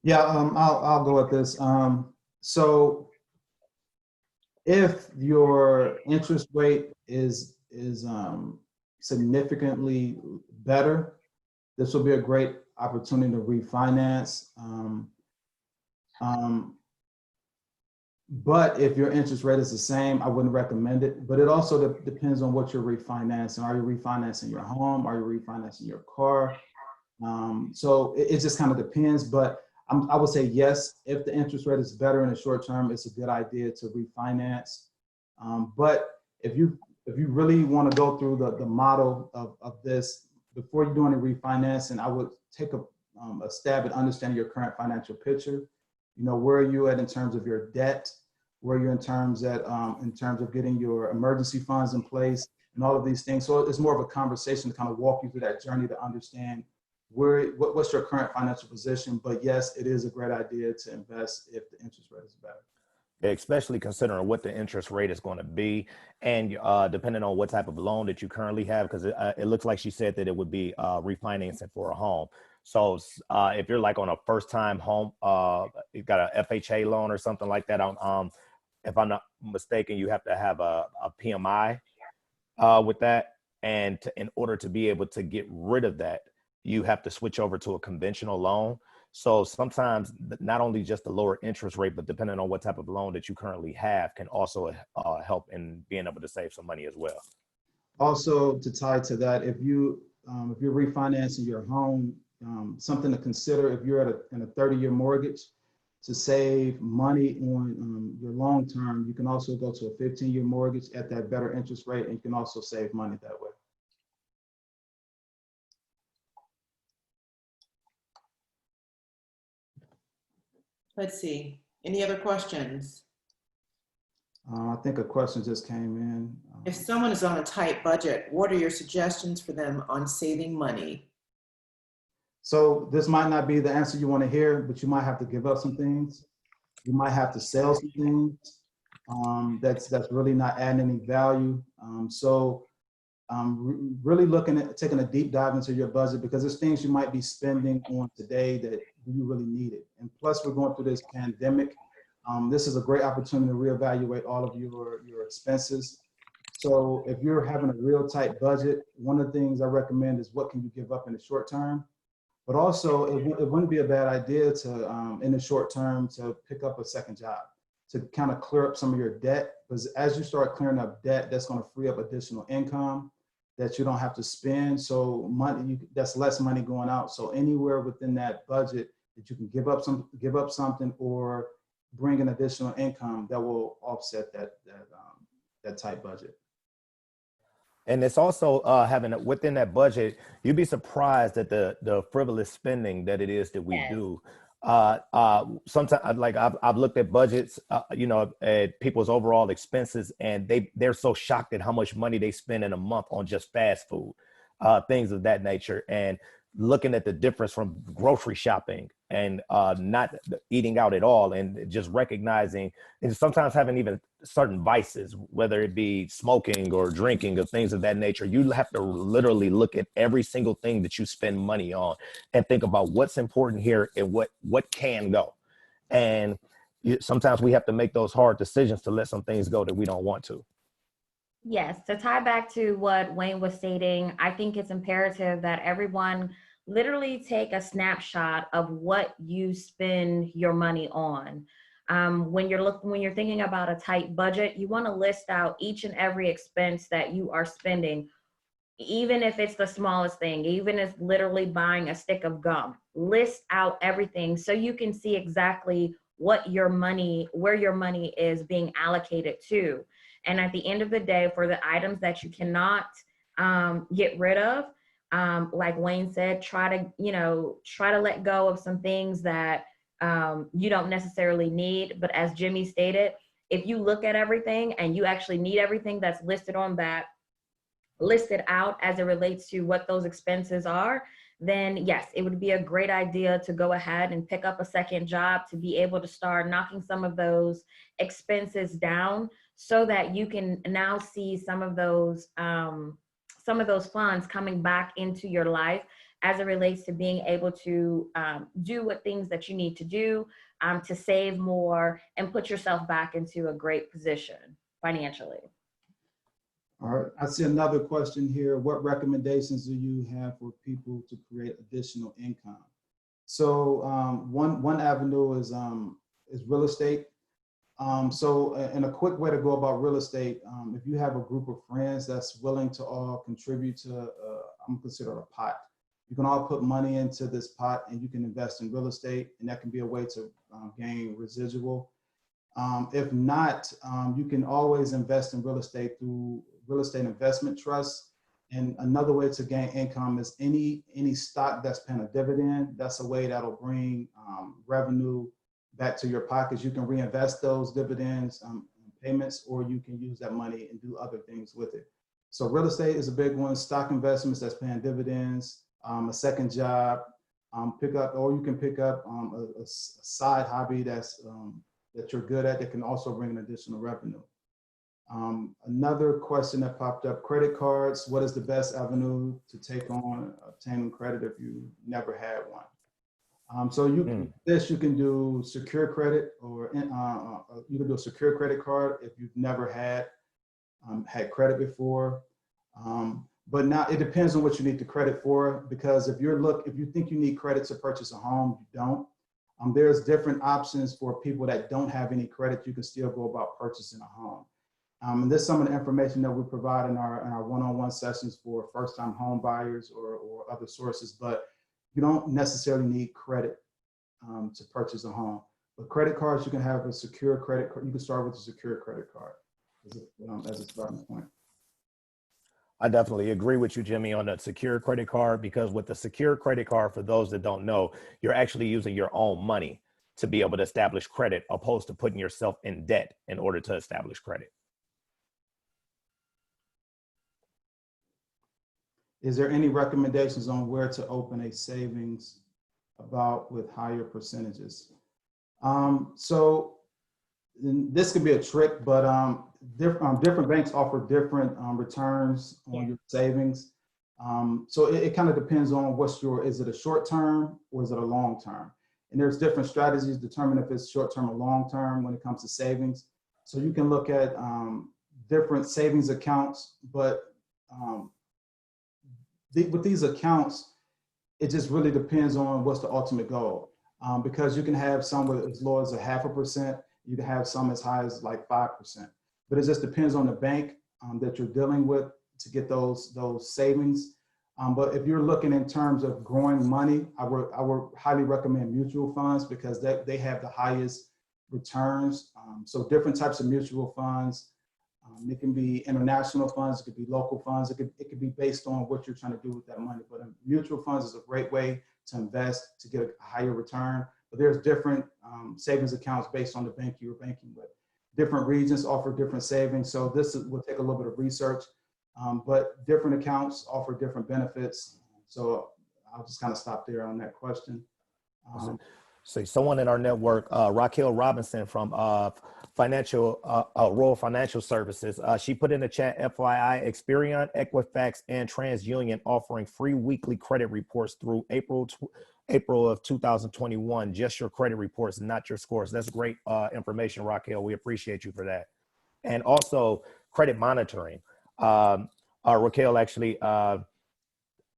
Yeah, I'll go with this. So if your interest rate is significantly better, this will be a great opportunity to refinance. But if your interest rate is the same, I wouldn't recommend it. But it also depends on what you're refinancing. Are you refinancing your home? Are you refinancing your car? So it just kind of depends. But I would say yes, if the interest rate is better in the short term, it's a good idea to refinance. But if you really want to go through the model of this, before you do any refinancing, I would take a stab at understanding your current financial picture. You know, where are you at in terms of your debt? Where are you in terms of getting your emergency funds in place and all of these things? So it's more of a conversation to kind of walk you through that journey to understand what's your current financial position. But yes, it is a great idea to invest if the interest rate is better. Especially considering what the interest rate is going to be, and depending on what type of loan that you currently have, because it looks like she said that it would be refinancing for a home. So if you're like on a first-time home, you've got a FHA loan or something like that. If I'm not mistaken, you have to have a PMI with that, and in order to be able to get rid of that, you have to switch over to a conventional loan. So sometimes not only just the lower interest rate, but depending on what type of loan that you currently have can also help in being able to save some money as well. Also, to tie to that, if you're refinancing your home, something to consider if you're in a 30-year mortgage, to save money on your long term, you can also go to a 15-year mortgage at that better interest rate, and you can also save money that way. Let's see. Any other questions? I think a question just came in. If someone is on a tight budget, what are your suggestions for them on saving money? So this might not be the answer you want to hear, but you might have to give up some things. You might have to sell some things that's really not adding any value. Really looking at taking a deep dive into your budget, because there's things you might be spending on today that you really need it. And plus, we're going through this pandemic. This is a great opportunity to reevaluate all of your expenses. So if you're having a real tight budget, one of the things I recommend is what can you give up in the short term? But also, it wouldn't be a bad idea to, in the short term, to pick up a second job, to kind of clear up some of your debt. Because as you start clearing up debt, that's going to free up additional income that you don't have to spend. So that's less money going out. So anywhere within that budget that you can give up something or bring in additional income that will offset that tight budget. And it's also having within that budget, you'd be surprised at the frivolous spending that it is that we do. Sometimes, like I've looked at budgets, at people's overall expenses, and they're so shocked at how much money they spend in a month on just fast food, things of that nature. And looking at the difference from grocery shopping and not eating out at all, and just recognizing, and sometimes having even certain vices, whether it be smoking or drinking or things of that nature. You have to literally look at every single thing that you spend money on and think about what's important here and what can go. And sometimes we have to make those hard decisions to let some things go that we don't want to. Yes, to tie back to what Wayne was stating, I think it's imperative that everyone literally take a snapshot of what you spend your money on. When you're thinking about a tight budget, you want to list out each and every expense that you are spending, even if it's the smallest thing, even if literally buying a stick of gum. List out everything so you can see exactly where your money is being allocated to. And at the end of the day, for the items that you cannot get rid of, like Wayne said, try to let go of some things that you don't necessarily need. But as Jimmie stated, if you look at everything and you actually need everything that's listed out as it relates to what those expenses are, then yes, it would be a great idea to go ahead and pick up a second job to be able to start knocking some of those expenses down, so that you can now see some of those funds coming back into your life as it relates to being able to do what things that you need to do to save more and put yourself back into a great position financially. All right, I see another question here. What recommendations do you have for people to create additional income? So one avenue is real estate. And a quick way to go about real estate, if you have a group of friends that's willing to all contribute to, I'm considered a pot. You can all put money into this pot and you can invest in real estate, and that can be a way to gain residual. If not, you can always invest in real estate through real estate investment trusts. And another way to gain income is any stock that's paying a dividend. That's a way that'll bring revenue back to your pockets. You can reinvest those dividends payments, or you can use that money and do other things with it. So real estate is a big one. Stock investments that's paying dividends, a second job, you can pick up a side hobby that you're good at that can also bring an additional revenue. Another question that popped up: credit cards. What is the best avenue to take on obtaining credit if you never had one? So you can do secure credit, or you can do a secure credit card if you've never had credit before. But now it depends on what you need the credit for, because if you think you need credit to purchase a home, you don't. There's different options for people that don't have any credit. You can still go about purchasing a home. And this is some of the information that we provide in our one-on-one sessions for first-time home buyers or other sources, but you don't necessarily need credit to purchase a home. But credit cards, you can have a secure credit card. You can start with a secure credit card as a starting point. I definitely agree with you, Jimmie, on the secure credit card, because with the secure credit card, for those that don't know, you're actually using your own money to be able to establish credit, opposed to putting yourself in debt in order to establish credit. Is there any recommendations on where to open a savings with higher percentages? So this could be a trick, but different banks offer different returns on your savings. So it kind of depends on is it a short term or is it a long term? And there's different strategies to determine if it's short term or long term when it comes to savings. So you can look at different savings accounts, but with these accounts, it just really depends on what's the ultimate goal. Because you can have some with as low as 0.5%, you can have some as high as like 5%. But it just depends on the bank that you're dealing with to get those savings. But if you're looking in terms of growing money, I would highly recommend mutual funds, because they have the highest returns. So different types of mutual funds. It can be international funds, it could be local funds, it could be based on what you're trying to do with that money. But mutual funds is a great way to invest to get a higher return. But there's different savings accounts based on the bank you're banking with. Different regions offer different savings, so will take a little bit of research. But different accounts offer different benefits. So I'll just kind of stop there on that question. So someone in our network, Raquel Robinson from Royal Financial Services, she put in the chat, FYI, Experian, Equifax, and TransUnion offering free weekly credit reports through April of 2021. Just your credit reports, not your scores. That's great information, Raquel. We appreciate you for that. And also credit monitoring. Raquel actually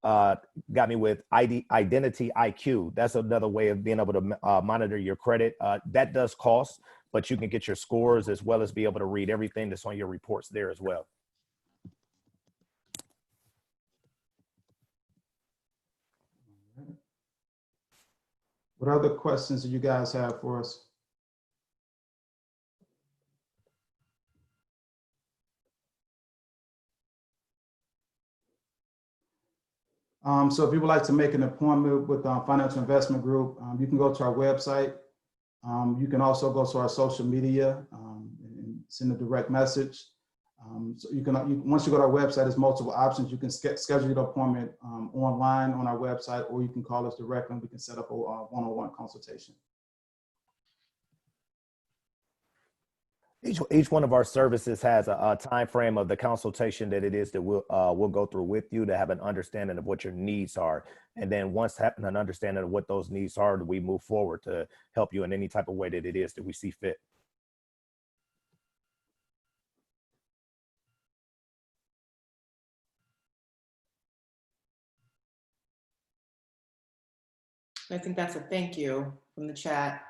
got me with Identity IQ. That's another way of being able to monitor your credit. That does cost, but you can get your scores as well as be able to read everything that's on your reports there as well. What other questions do you guys have for us? So if you would like to make an appointment with Financial Investment Group, you can go to our website. You can also go to our social media and send a direct message. So once you go to our website, there's multiple options. You can schedule your appointment online on our website, or you can call us directly and we can set up a one-on-one consultation. Each one of our services has a time frame of the consultation that it is that we'll go through with you to have an understanding of what your needs are. And then once having an understanding of what those needs are, we move forward to help you in any type of way that it is that we see fit. I think that's a thank you from the chat.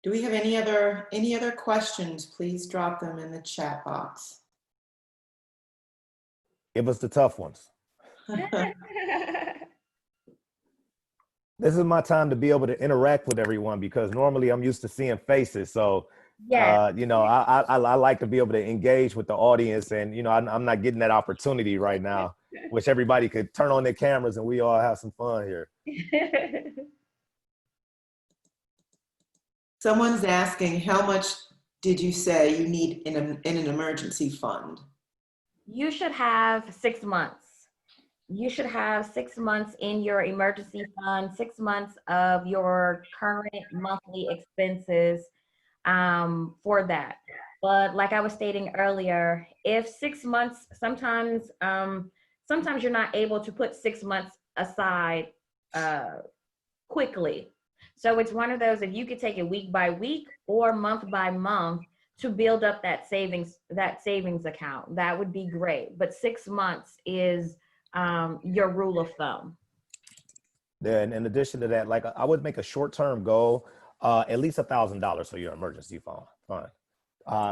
Do we have any other questions? Please drop them in the chat box. Give us the tough ones. This is my time to be able to interact with everyone because normally I'm used to seeing faces. So, you know, I like to be able to engage with the audience, and, you know, I'm not getting that opportunity right now. Wish everybody could turn on their cameras and we all have some fun here. Someone's asking, how much did you say you need in an emergency fund? You should have 6 months. You should have 6 months in your emergency fund, 6 months of your current monthly expenses for that. But like I was stating earlier, if 6 months, sometimes you're not able to put 6 months aside quickly. So it's one of those, if you could take it week by week or month by month to build up that savings account, that would be great. But 6 months is your rule of thumb. Yeah, and in addition to that, like I would make a short-term goal, at least $1,000 for your emergency fund,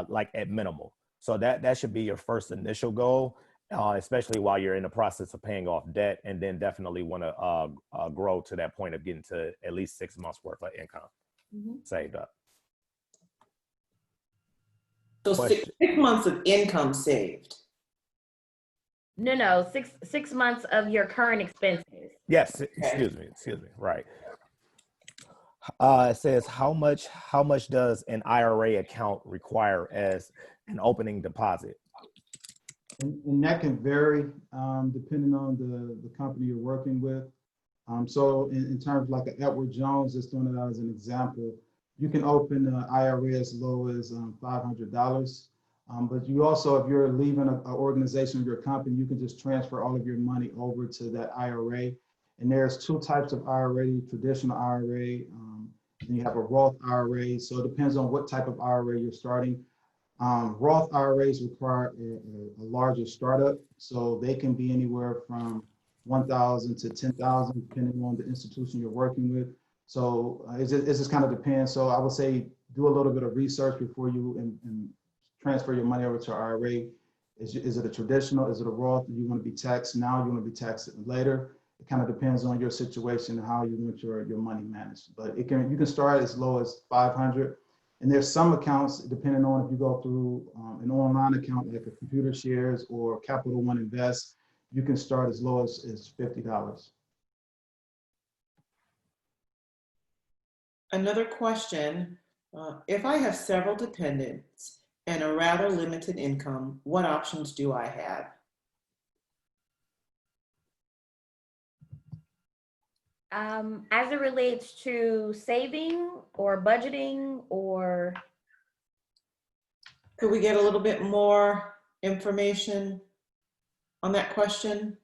like at minimal. So that should be your first initial goal, especially while you're in the process of paying off debt, and then definitely want to grow to that point of getting to at least 6 months worth of income saved up. So six months of income saved. No, six months of your current expenses. Yes, excuse me, right. It says, how much does an IRA account require as an opening deposit? And that can vary depending on the company you're working with. So in terms of like an Edward Jones, just doing it as an example, you can open an IRA as low as $500. But you also, if you're leaving an organization of your company, you can just transfer all of your money over to that IRA. And there's two types of IRA, traditional IRA, and you have a Roth IRA. So it depends on what type of IRA you're starting. Roth IRAs require a larger startup, so they can be anywhere from 1,000 to 10,000, depending on the institution you're working with. So it just kind of depends. So I would say do a little bit of research before you and transfer your money over to IRA. Is it a traditional? Is it a Roth? Do you want to be taxed now? You want to be taxed later? It kind of depends on your situation and how you want your money managed. But you can start as low as 500. And there's some accounts, depending on if you go through an online account like a Computer Shares or Capital One Invest, you can start as low as $50. Another question, if I have several dependents and a rather limited income, what options do I have? As it relates to saving or budgeting or? Could we get a little bit more information on that question?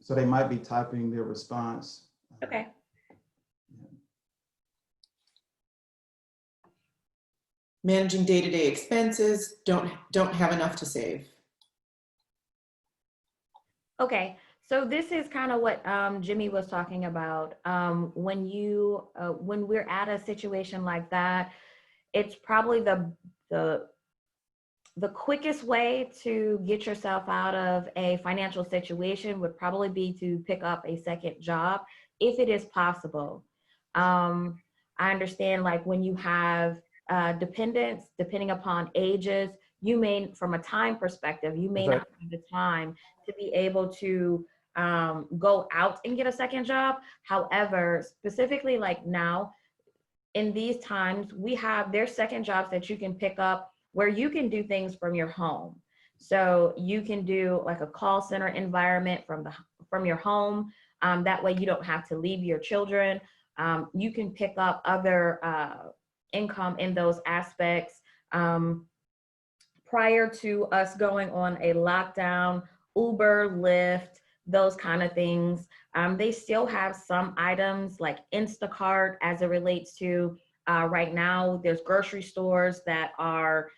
So they might be typing their response. Okay. Managing day-to-day expenses, don't have enough to save. Okay, so this is kind of what Jimmie was talking about. When we're at a situation like that, it's probably the quickest way to get yourself out of a financial situation would probably be to pick up a second job if it is possible. I understand, like, when you have dependents, depending upon ages, you may, from a time perspective, you may not have the time to be able to go out and get a second job. However, specifically like now, in these times, there's second jobs that you can pick up where you can do things from your home. So you can do like a call center environment from your home. That way you don't have to leave your children. You can pick up other income in those aspects. Prior to us going on a lockdown, Uber, Lyft, those kind of things, they still have some items like Instacart as it relates to right now. There's grocery stores that are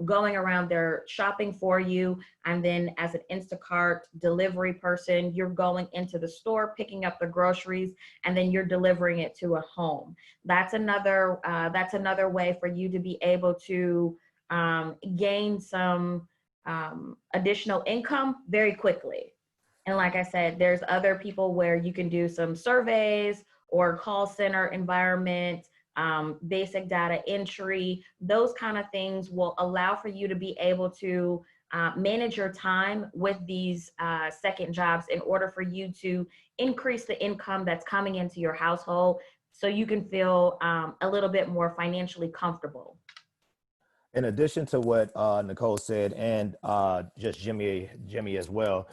going around there shopping for you. And then as an Instacart delivery person, you're going into the store, picking up the groceries, and then you're delivering it to a home. That's another way for you to be able to gain some additional income very quickly. And like I said, there's other people where you can do some surveys or call center environment, basic data entry. Those kind of things will allow for you to be able to manage your time with these second jobs in order for you to increase the income that's coming into your household so you can feel a little bit more financially comfortable. In addition to what Nicole said, and just Jimmie as well,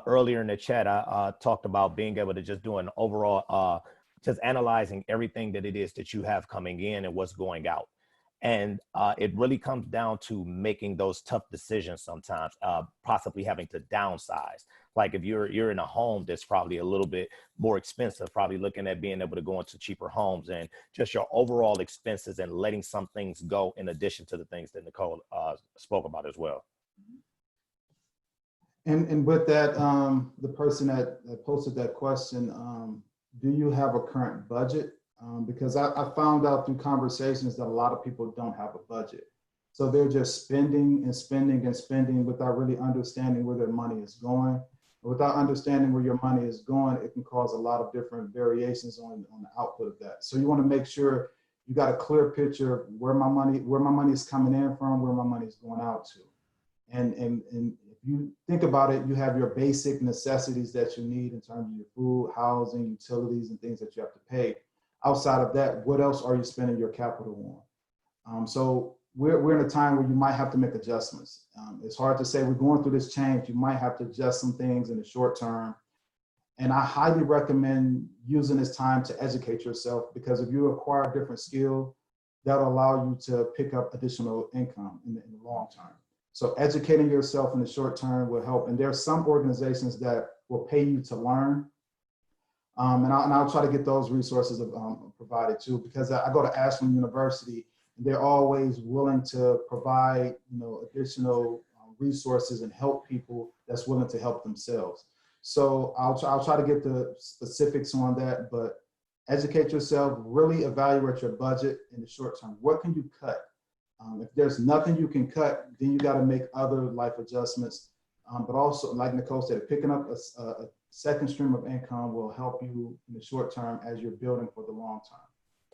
earlier in the chat, I talked about being able to just do an overall, just analyzing everything that it is that you have coming in and what's going out. And it really comes down to making those tough decisions sometimes, possibly having to downsize. Like if you're in a home that's probably a little bit more expensive, probably looking at being able to go into cheaper homes, and just your overall expenses and letting some things go in addition to the things that Nicole spoke about as well. And with that, the person that posted that question, do you have a current budget? Because I found out through conversations that a lot of people don't have a budget. So they're just spending and spending and spending without really understanding where their money is going. Without understanding where your money is going, it can cause a lot of different variations on the output of that. So you want to make sure you got a clear picture of where my money is coming in from, where my money is going out to. And if you think about it, you have your basic necessities that you need in terms of your food, housing, utilities, and things that you have to pay. Outside of that, what else are you spending your capital on? So we're in a time where you might have to make adjustments. It's hard to say we're going through this change. You might have to adjust some things in the short term. And I highly recommend using this time to educate yourself, because if you acquire different skills, that'll allow you to pick up additional income in the long term. So educating yourself in the short term will help. And there are some organizations that will pay you to learn. And I'll try to get those resources provided too, because I go to Ashland University, and they're always willing to provide, additional resources and help people that's willing to help themselves. So I'll try to get the specifics on that, but educate yourself, really evaluate your budget in the short term. What can you cut? If there's nothing you can cut, then you got to make other life adjustments. But also, like Nicole said, picking up a second stream of income will help you in the short term as you're building for the long term.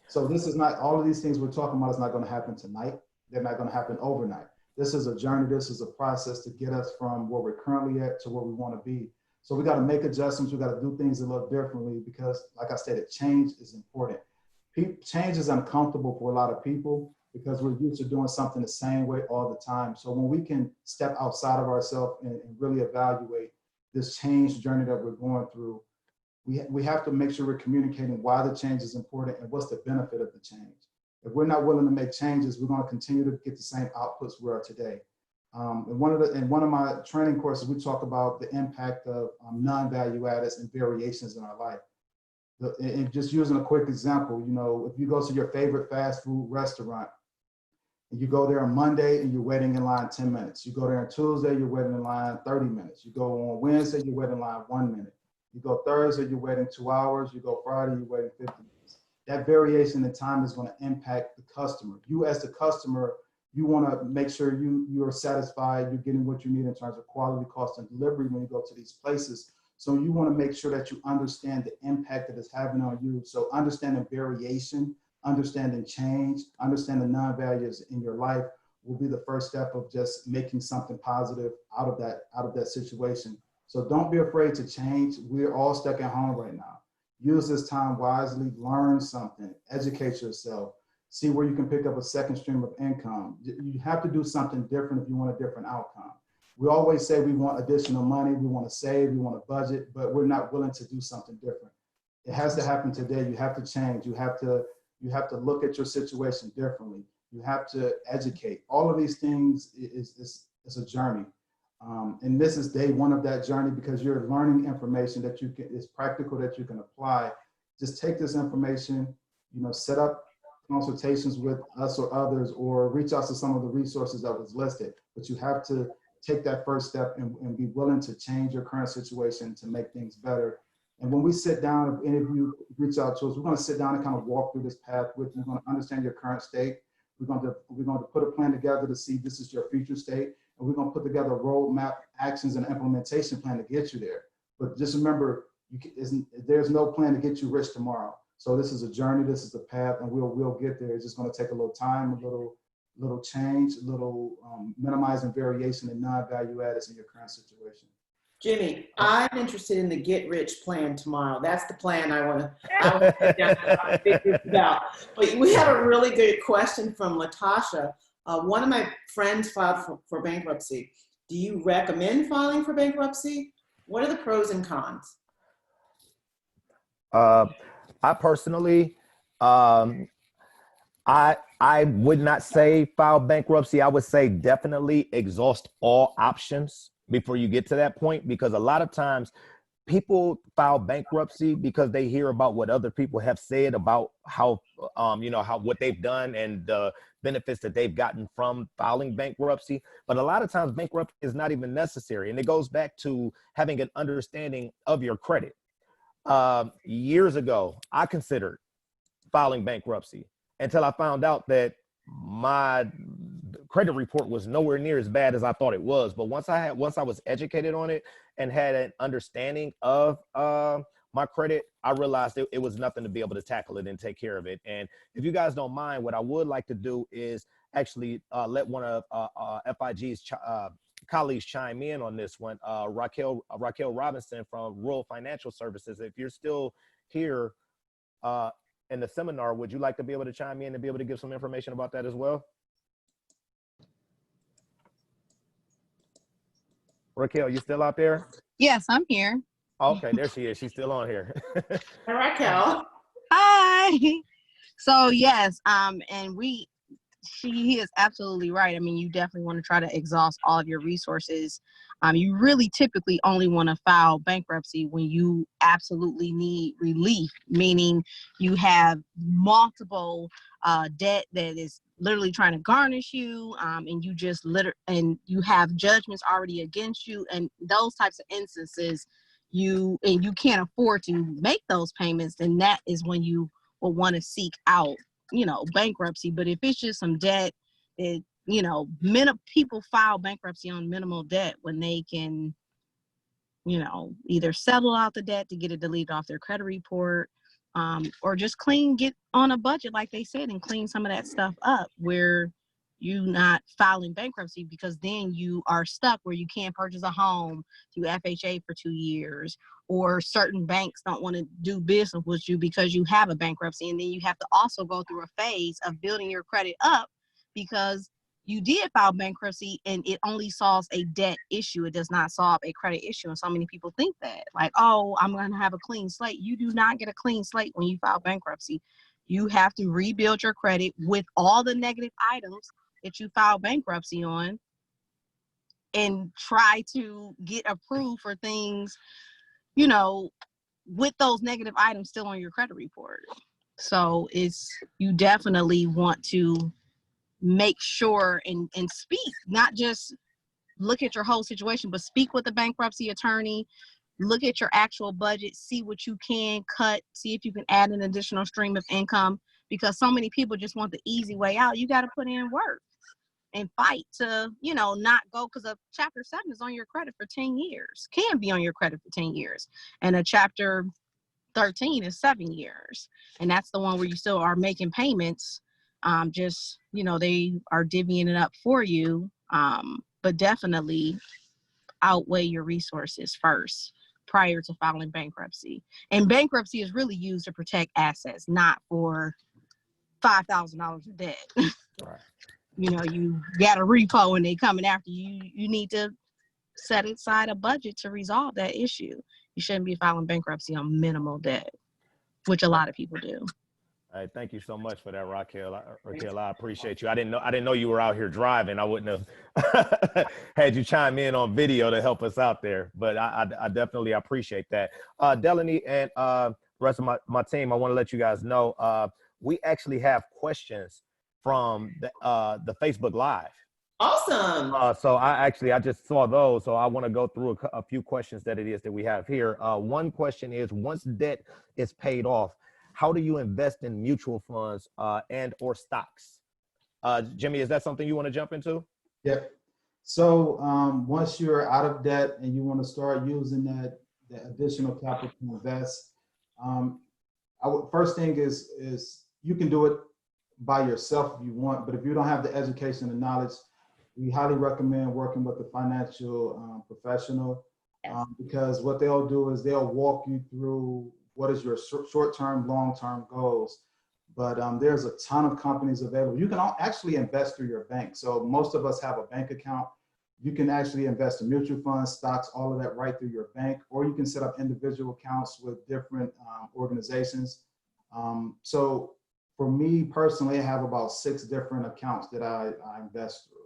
So this is not, all of these things we're talking about is not going to happen tonight. They're not going to happen overnight. This is a journey. This is a process to get us from where we're currently at to where we want to be. So we got to make adjustments. We got to do things a little differently, because like I stated, change is important. change is uncomfortable for a lot of people because we're used to doing something the same way all the time. So when we can step outside of ourselves and really evaluate this change journey that we're going through, we have to make sure we're communicating why the change is important and what's the benefit of the change. If we're not willing to make changes, we're going to continue to get the same outputs we are today. In one of my training courses, we talk about the impact of non-value addeds and variations in our life. And just using a quick example, you know, if you go to your favorite fast food restaurant, and you go there on Monday and you're waiting in line 10 minutes. You go there on Tuesday, you're waiting in line 30 minutes. You go on Wednesday, you're waiting in line 1 minute. You go Thursday, you're waiting 2 hours. You go Friday, you're waiting 50 minutes. That variation in time is going to impact the customer. You as the customer, you want to make sure you are satisfied, you're getting what you need in terms of quality, cost, and delivery when you go to these places. So you want to make sure that you understand the impact that it's having on you. So understanding variation, understanding change, understanding non-values in your life will be the first step of just making something positive out of that situation. So don't be afraid to change. We're all stuck at home right now. Use this time wisely, learn something, educate yourself, see where you can pick up a second stream of income. You have to do something different if you want a different outcome. We always say we want additional money, we want to save, we want to budget, but we're not willing to do something different. It has to happen today. You have to change. You have to look at your situation differently. You have to educate. All of these things is a journey. And this is day one of that journey because you're learning information that is practical that you can apply. Just take this information, you know, set up consultations with us or others, or reach out to some of the resources that was listed. But you have to take that first step and be willing to change your current situation to make things better. And when we sit down, if any of you reach out to us, we're going to sit down and kind of walk through this path with you. We're going to understand your current state. We're going to put a plan together to see this is your future state. And we're going to put together a roadmap, actions, and implementation plan to get you there. But just remember, there's no plan to get you rich tomorrow. So this is a journey, this is the path, and we'll get there. It's just going to take a little time, a little change, a little minimizing variation and non-value addeds in your current situation. Jimmy, I'm interested in the get rich plan tomorrow. That's the plan I want to figure it out. But we had a really good question from Latasha. One of my friends filed for bankruptcy. Do you recommend filing for bankruptcy? What are the pros and cons? I personally, I would not say file bankruptcy. I would say definitely exhaust all options before you get to that point, because a lot of times people file bankruptcy because they hear about what other people have said about how, what they've done and the benefits that they've gotten from filing bankruptcy. But a lot of times bankruptcy is not even necessary. And it goes back to having an understanding of your credit. Years ago, I considered filing bankruptcy until I found out that my credit report was nowhere near as bad as I thought it was. But once I was educated on it and had an understanding of my credit, I realized it was nothing to be able to tackle it and take care of it. And if you guys don't mind, what I would like to do is actually let one of FIG's colleagues chime in on this one. Raquel Robinson from Rural Financial Services. If you're still here in the seminar, would you like to be able to chime in and be able to give some information about that as well? Raquel, you still out there? Yes, I'm here. Okay, there she is. She's still on here. Hi, Raquel. Hi. So yes, and he is absolutely right. I mean, you definitely want to try to exhaust all of your resources. You really typically only want to file bankruptcy when you absolutely need relief, meaning you have multiple debt that is literally trying to garnish you, and you just and you have judgments already against you, and those types of instances, you can't afford to make those payments, then that is when you will want to seek out, bankruptcy. But if it's just some debt that, people file bankruptcy on minimal debt when they can, either settle out the debt to get it deleted off their credit report, or just get on a budget, like they said, and clean some of that stuff up where you not filing bankruptcy, because then you are stuck where you can't purchase a home through FHA for 2 years, or certain banks don't want to do business with you because you have a bankruptcy. And then you have to also go through a phase of building your credit up because you did file bankruptcy and it only solves a debt issue. It does not solve a credit issue. And so many people think that, like, oh, I'm going to have a clean slate. You do not get a clean slate when you file bankruptcy. You have to rebuild your credit with all the negative items that you filed bankruptcy on and try to get approved for things, you know, with those negative items still on your credit report. So you definitely want to make sure and speak, not just look at your whole situation, but speak with the bankruptcy attorney, look at your actual budget, see what you can cut, see if you can add an additional stream of income, because so many people just want the easy way out. You got to put in work and fight to, you know, not go, because a Chapter 7 is on your credit for 10 years, can be on your credit for 10 years. And a Chapter 13 is 7 years. And that's the one where you still are making payments. Just, you know, they are divvying it up for you. But definitely outweigh your resources first prior to filing bankruptcy. And bankruptcy is really used to protect assets, not for $5,000 of debt. Right. You know, you got a repo and they coming after you. You need to set aside a budget to resolve that issue. You shouldn't be filing bankruptcy on minimal debt, which a lot of people do. All right, thank you so much for that, Raquel. I appreciate you. I didn't know you were out here driving. I wouldn't have had you chime in on video to help us out there. But I definitely appreciate that. Delaney and the rest of my team, I want to let you guys know we actually have questions from the Facebook Live. Awesome. So I just saw those. So I want to go through a few questions that it is that we have here. One question is, once debt is paid off, how do you invest in mutual funds and or stocks? Jimmie, is that something you want to jump into? Yep. So once you're out of debt and you want to start using that additional capital to invest, first thing is you can do it by yourself if you want, but if you don't have the education and knowledge, we highly recommend working with a financial professional, because what they'll do is they'll walk you through what is your short-term, long-term goals. But there's a ton of companies available. You can actually invest through your bank. So most of us have a bank account. You can actually invest in mutual funds, stocks, all of that right through your bank, or you can set up individual accounts with different organizations. So for me personally, I have about 6 different accounts that I invest through.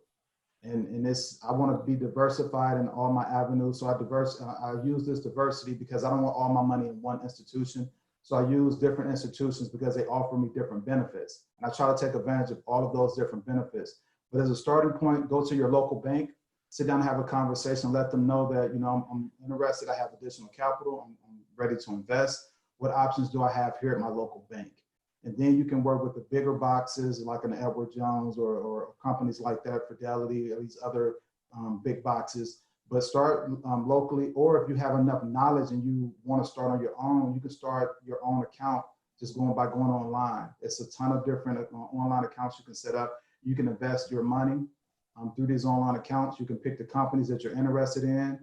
And I want to be diversified in all my avenues. So I use this diversity because I don't want all my money in one institution. So I use different institutions because they offer me different benefits. And I try to take advantage of all of those different benefits. But as a starting point, go to your local bank, sit down and have a conversation, let them know that, you know, I'm interested, I have additional capital, I'm ready to invest. What options do I have here at my local bank? And then you can work with the bigger boxes like an Edward Jones or companies like that, Fidelity, or these other big boxes. But start locally, or if you have enough knowledge and you want to start on your own, you can start your own account just going online. It's a ton of different online accounts you can set up. You can invest your money through these online accounts. You can pick the companies that you're interested in.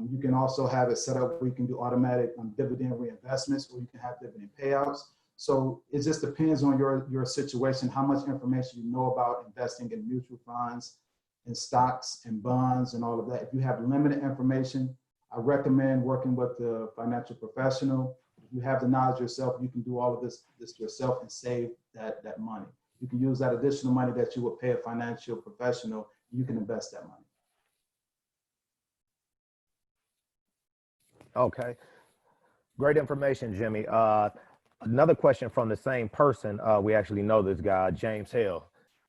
You can also have it set up where you can do automatic dividend reinvestments, or you can have dividend payouts. So it just depends on your situation, how much information you know about investing in mutual funds and stocks and bonds and all of that. If you have limited information, I recommend working with the financial professional. If you have the knowledge yourself, you can do all of this yourself and save that money. You can use that additional money that you would pay a financial professional. You can invest that money. Okay, great information, Jimmie. Another question from the same person. We actually know this guy, James Hill.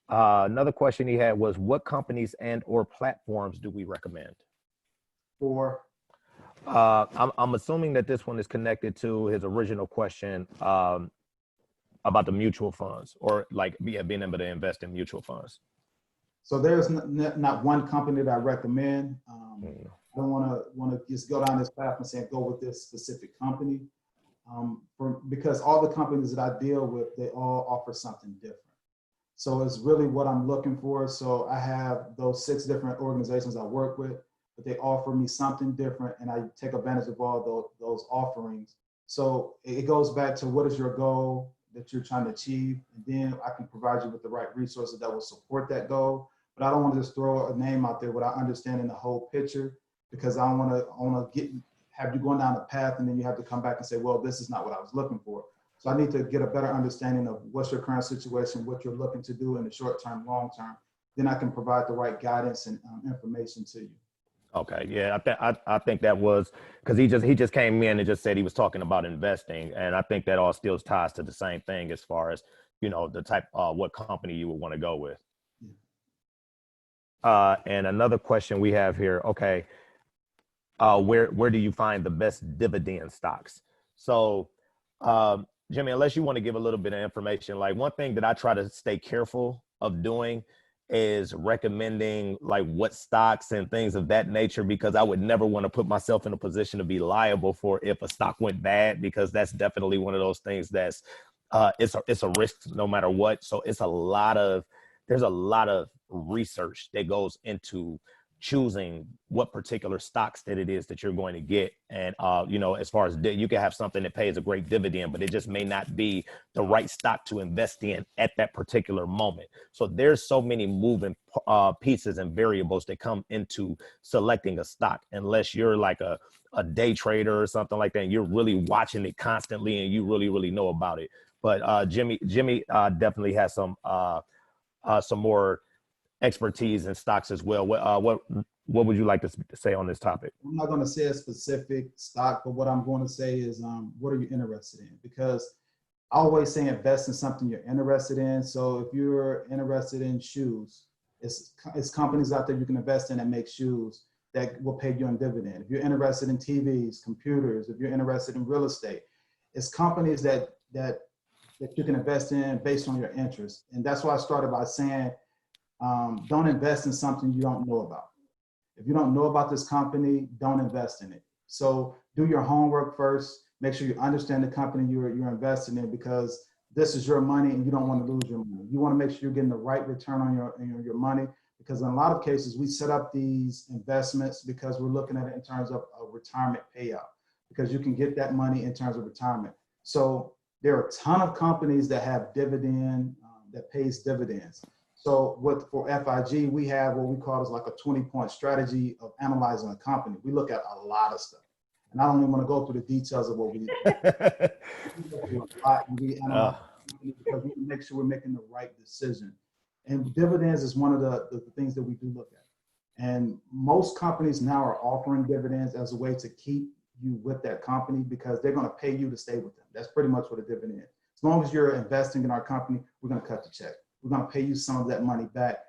Another question he had was, what companies and or platforms do we recommend? I'm assuming that this one is connected to his original question about the mutual funds, or like being able to invest in mutual funds. So there's not one company that I recommend. I don't want to just go down this path and say go with this specific company. Because all the companies that I deal with, they all offer something different. So it's really what I'm looking for. So I have those 6 different organizations I work with, but they offer me something different, and I take advantage of all those offerings. So it goes back to what is your goal that you're trying to achieve, and then I can provide you with the right resources that will support that goal. But I don't want to just throw a name out there without understanding the whole picture, because I want to have you going down a path and then you have to come back and say, well, this is not what I was looking for. So I need to get a better understanding of what's your current situation, what you're looking to do in the short term, long term. Then I can provide the right guidance and information to you. Okay, yeah, I think that was because he just came in and just said he was talking about investing, and I think that all still ties to the same thing as far as, you know, the type what company you would want to go with. And another question we have here, okay, where do you find the best dividend stocks? So, Jimmie, unless you want to give a little bit of information, like one thing that I try to stay careful of doing is recommending like what stocks and things of that nature, because I would never want to put myself in a position to be liable for if a stock went bad, because that's definitely one of those things that's it's a risk no matter what. So there's a lot of research that goes into choosing what particular stocks that it is that you're going to get. And, you know, as far as you can have something that pays a great dividend, but it just may not be the right stock to invest in at that particular moment. So there's so many moving pieces and variables that come into selecting a stock, unless you're like a day trader or something like that, and you're really watching it constantly and you really, really know about it. But Jimmie definitely has some more expertise in stocks as well. What would you like to say on this topic? I'm not going to say a specific stock, but what I'm going to say is, what are you interested in? Because I always say invest in something you're interested in. So if you're interested in shoes, it's companies out there you can invest in that make shoes that will pay you in dividend. If you're interested in TVs, computers, if you're interested in real estate, it's companies that you can invest in based on your interests. And that's why I started by saying, don't invest in something you don't know about. If you don't know about this company, don't invest in it. So do your homework first. Make sure you understand the company you're investing in, because this is your money and you don't want to lose your money. You want to make sure you're getting the right return on your money, because in a lot of cases, we set up these investments because we're looking at it in terms of a retirement payout, because you can get that money in terms of retirement. So there are a ton of companies that have dividend, that pays dividends. So for FIG, we have what we call is like a 20-point strategy of analyzing a company. We look at a lot of stuff. And I don't even want to go through the details of what we do. We analyze because we can make sure we're making the right decision. And dividends is one of the things that we do look at. And most companies now are offering dividends as a way to keep you with that company, because they're going to pay you to stay with them. That's pretty much what a dividend is. As long as you're investing in our company, we're going to cut the check. We're going to pay you some of that money back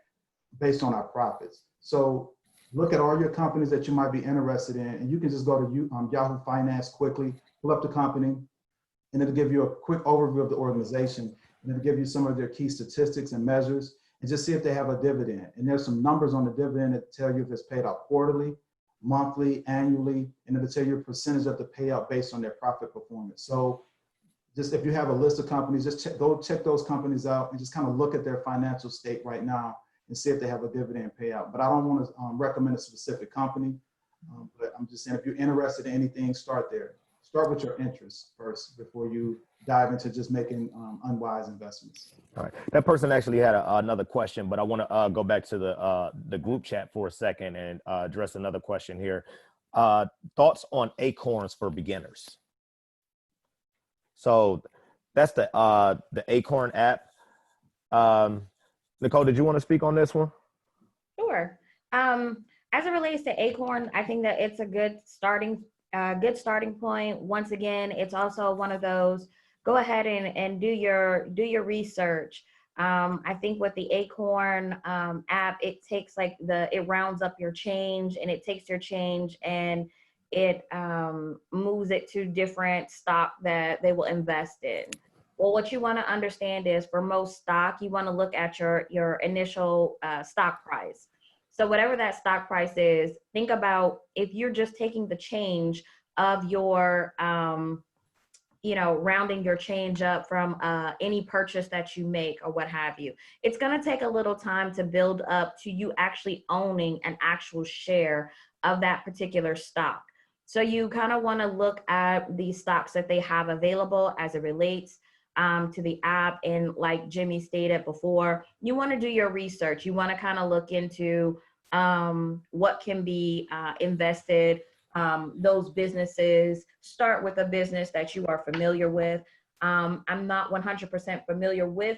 based on our profits. So look at all your companies that you might be interested in, and you can just go to Yahoo Finance quickly, pull up the company, and it'll give you a quick overview of the organization, and it'll give you some of their key statistics and measures, and just see if they have a dividend. And there's some numbers on the dividend that tell you if it's paid out quarterly, monthly, annually, and it'll tell you a percentage of the payout based on their profit performance. So just if you have a list of companies, just go check those companies out and just kind of look at their financial state right now and see if they have a dividend payout. But I don't want to recommend a specific company, but I'm just saying if you're interested in anything, start there. Start with your interests first before you dive into just making unwise investments. All right. That person actually had another question, but I want to go back to the group chat for a second and address another question here. Thoughts on Acorns for beginners? So that's the Acorn app. Nicole, did you want to speak on this one? Sure. As it relates to Acorn, I think that it's a good starting point. Once again, it's also one of those, go ahead and do your research. I think with the Acorn app, it takes it rounds up your change, and it takes your change and it moves it to different stock that they will invest in. Well, what you want to understand is for most stock, you want to look at your initial stock price. So whatever that stock price is, think about if you're just taking the change of your rounding your change up from any purchase that you make or what have you. It's going to take a little time to build up to you actually owning an actual share of that particular stock. So you kind of want to look at the stocks that they have available as it relates to the app. And like Jimmie stated before, you want to do your research. You want to kind of look into what can be invested, those businesses. Start with a business that you are familiar with. I'm not 100% familiar with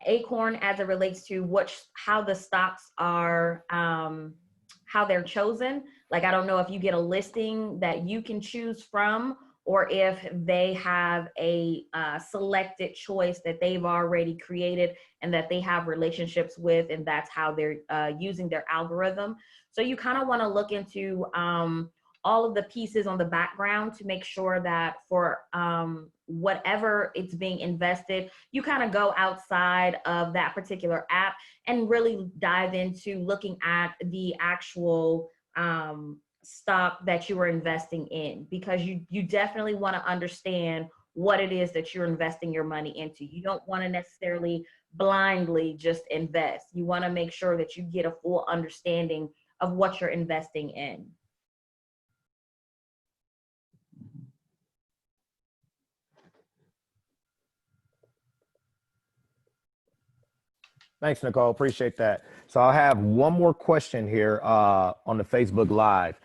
Acorn as it relates to how the stocks are, how they're chosen. Like, I don't know if you get a listing that you can choose from, or if they have a selected choice that they've already created and that they have relationships with, and that's how they're using their algorithm. So you kind of want to look into all of the pieces on the background to make sure that for whatever it's being invested, you kind of go outside of that particular app and really dive into looking at the actual stock that you are investing in, because you definitely want to understand what it is that you're investing your money into. You don't want to necessarily blindly just invest. You want to make sure that you get a full understanding of what you're investing in. Thanks, Nicole. Appreciate that. So I'll have one more question here on the Facebook Live.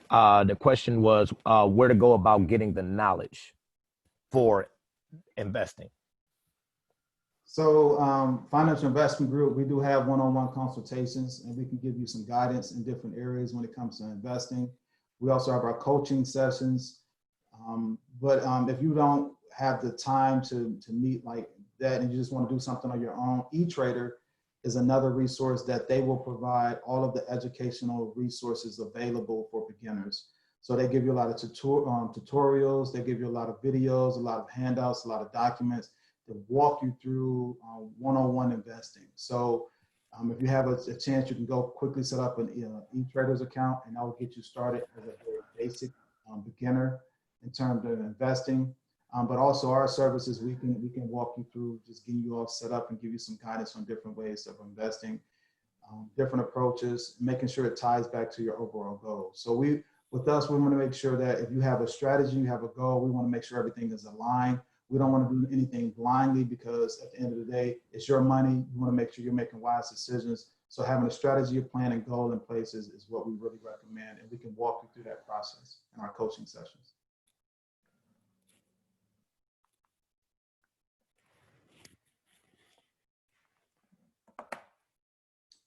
The question was where to go about getting the knowledge for investing. So Financial Investment Group, we do have one-on-one consultations, and we can give you some guidance in different areas when it comes to investing. We also have our coaching sessions. But if you don't have the time to meet like that and you just want to do something on your own, eTrader is another resource that they will provide all of the educational resources available for beginners. So they give you a lot of tutorials, they give you a lot of videos, a lot of handouts, a lot of documents to walk you through one-on-one investing. So if you have a chance, you can go quickly set up an eTrader's account, and that will get you started as a very basic beginner in terms of investing. But also our services, we can walk you through just getting you all set up and give you some guidance on different ways of investing, different approaches, making sure it ties back to your overall goal. So with us, we want to make sure that if you have a strategy, you have a goal, we want to make sure everything is aligned. We don't want to do anything blindly, because at the end of the day, it's your money. You want to make sure you're making wise decisions. So having a strategy, a plan, and goal in place is what we really recommend. And we can walk you through that process in our coaching sessions.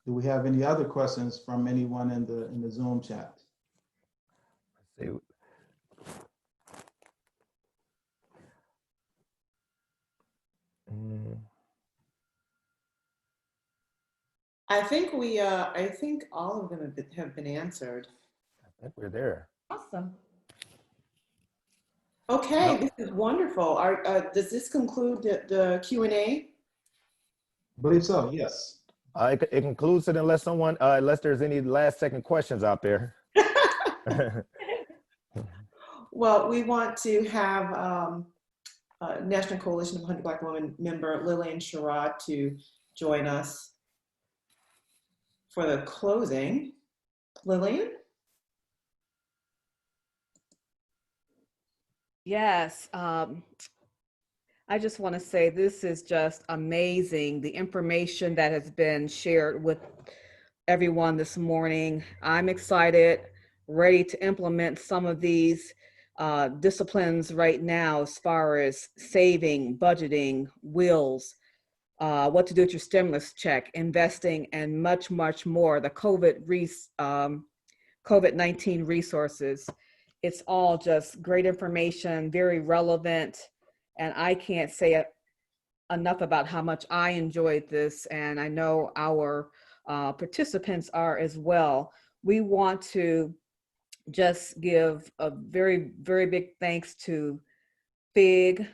Do we have any other questions from anyone in the Zoom chat? Let's see. I think all of them have been answered. I think we're there. Awesome. Okay, this is wonderful. Does this conclude the Q&A? I believe so, yes. It concludes it unless there's any last second questions out there. Well, we want to have National Coalition of 100 Black Women member Lillian Sherrod to join us for the closing. Lillian? Yes, I just want to say this is just amazing, the information that has been shared with everyone this morning. I'm excited, ready to implement some of these disciplines right now, as far as saving, budgeting, wills, what to do with your stimulus check, investing, and much, much more. The COVID-19 resources. It's all just great information, very relevant. And I can't say enough about how much I enjoyed this, and I know our participants are as well. We want to just give a very, very big thanks to FIG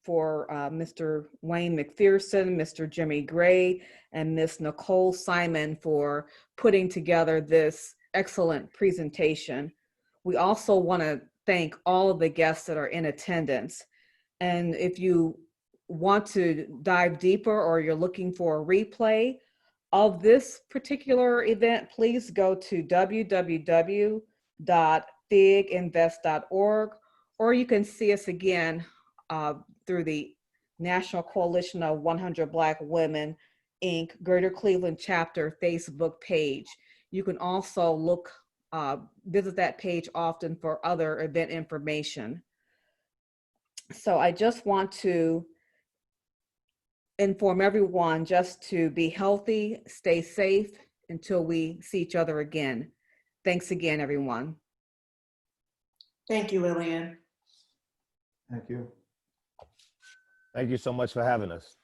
for Mr. Wayne McPherson, Mr. Jimmie Gray, and Ms. Nicole Simon for putting together this excellent presentation. We also want to thank all of the guests that are in attendance. And if you want to dive deeper or you're looking for a replay of this particular event, please go to www.figinvest.org, or you can see us again through the National Coalition of 100 Black Women, Inc. Greater Cleveland Chapter Facebook page. You can also visit that page often for other event information. So I just want to inform everyone just to be healthy, stay safe until we see each other again. Thanks again, everyone. Thank you, Lillian. Thank you. Thank you so much for having us.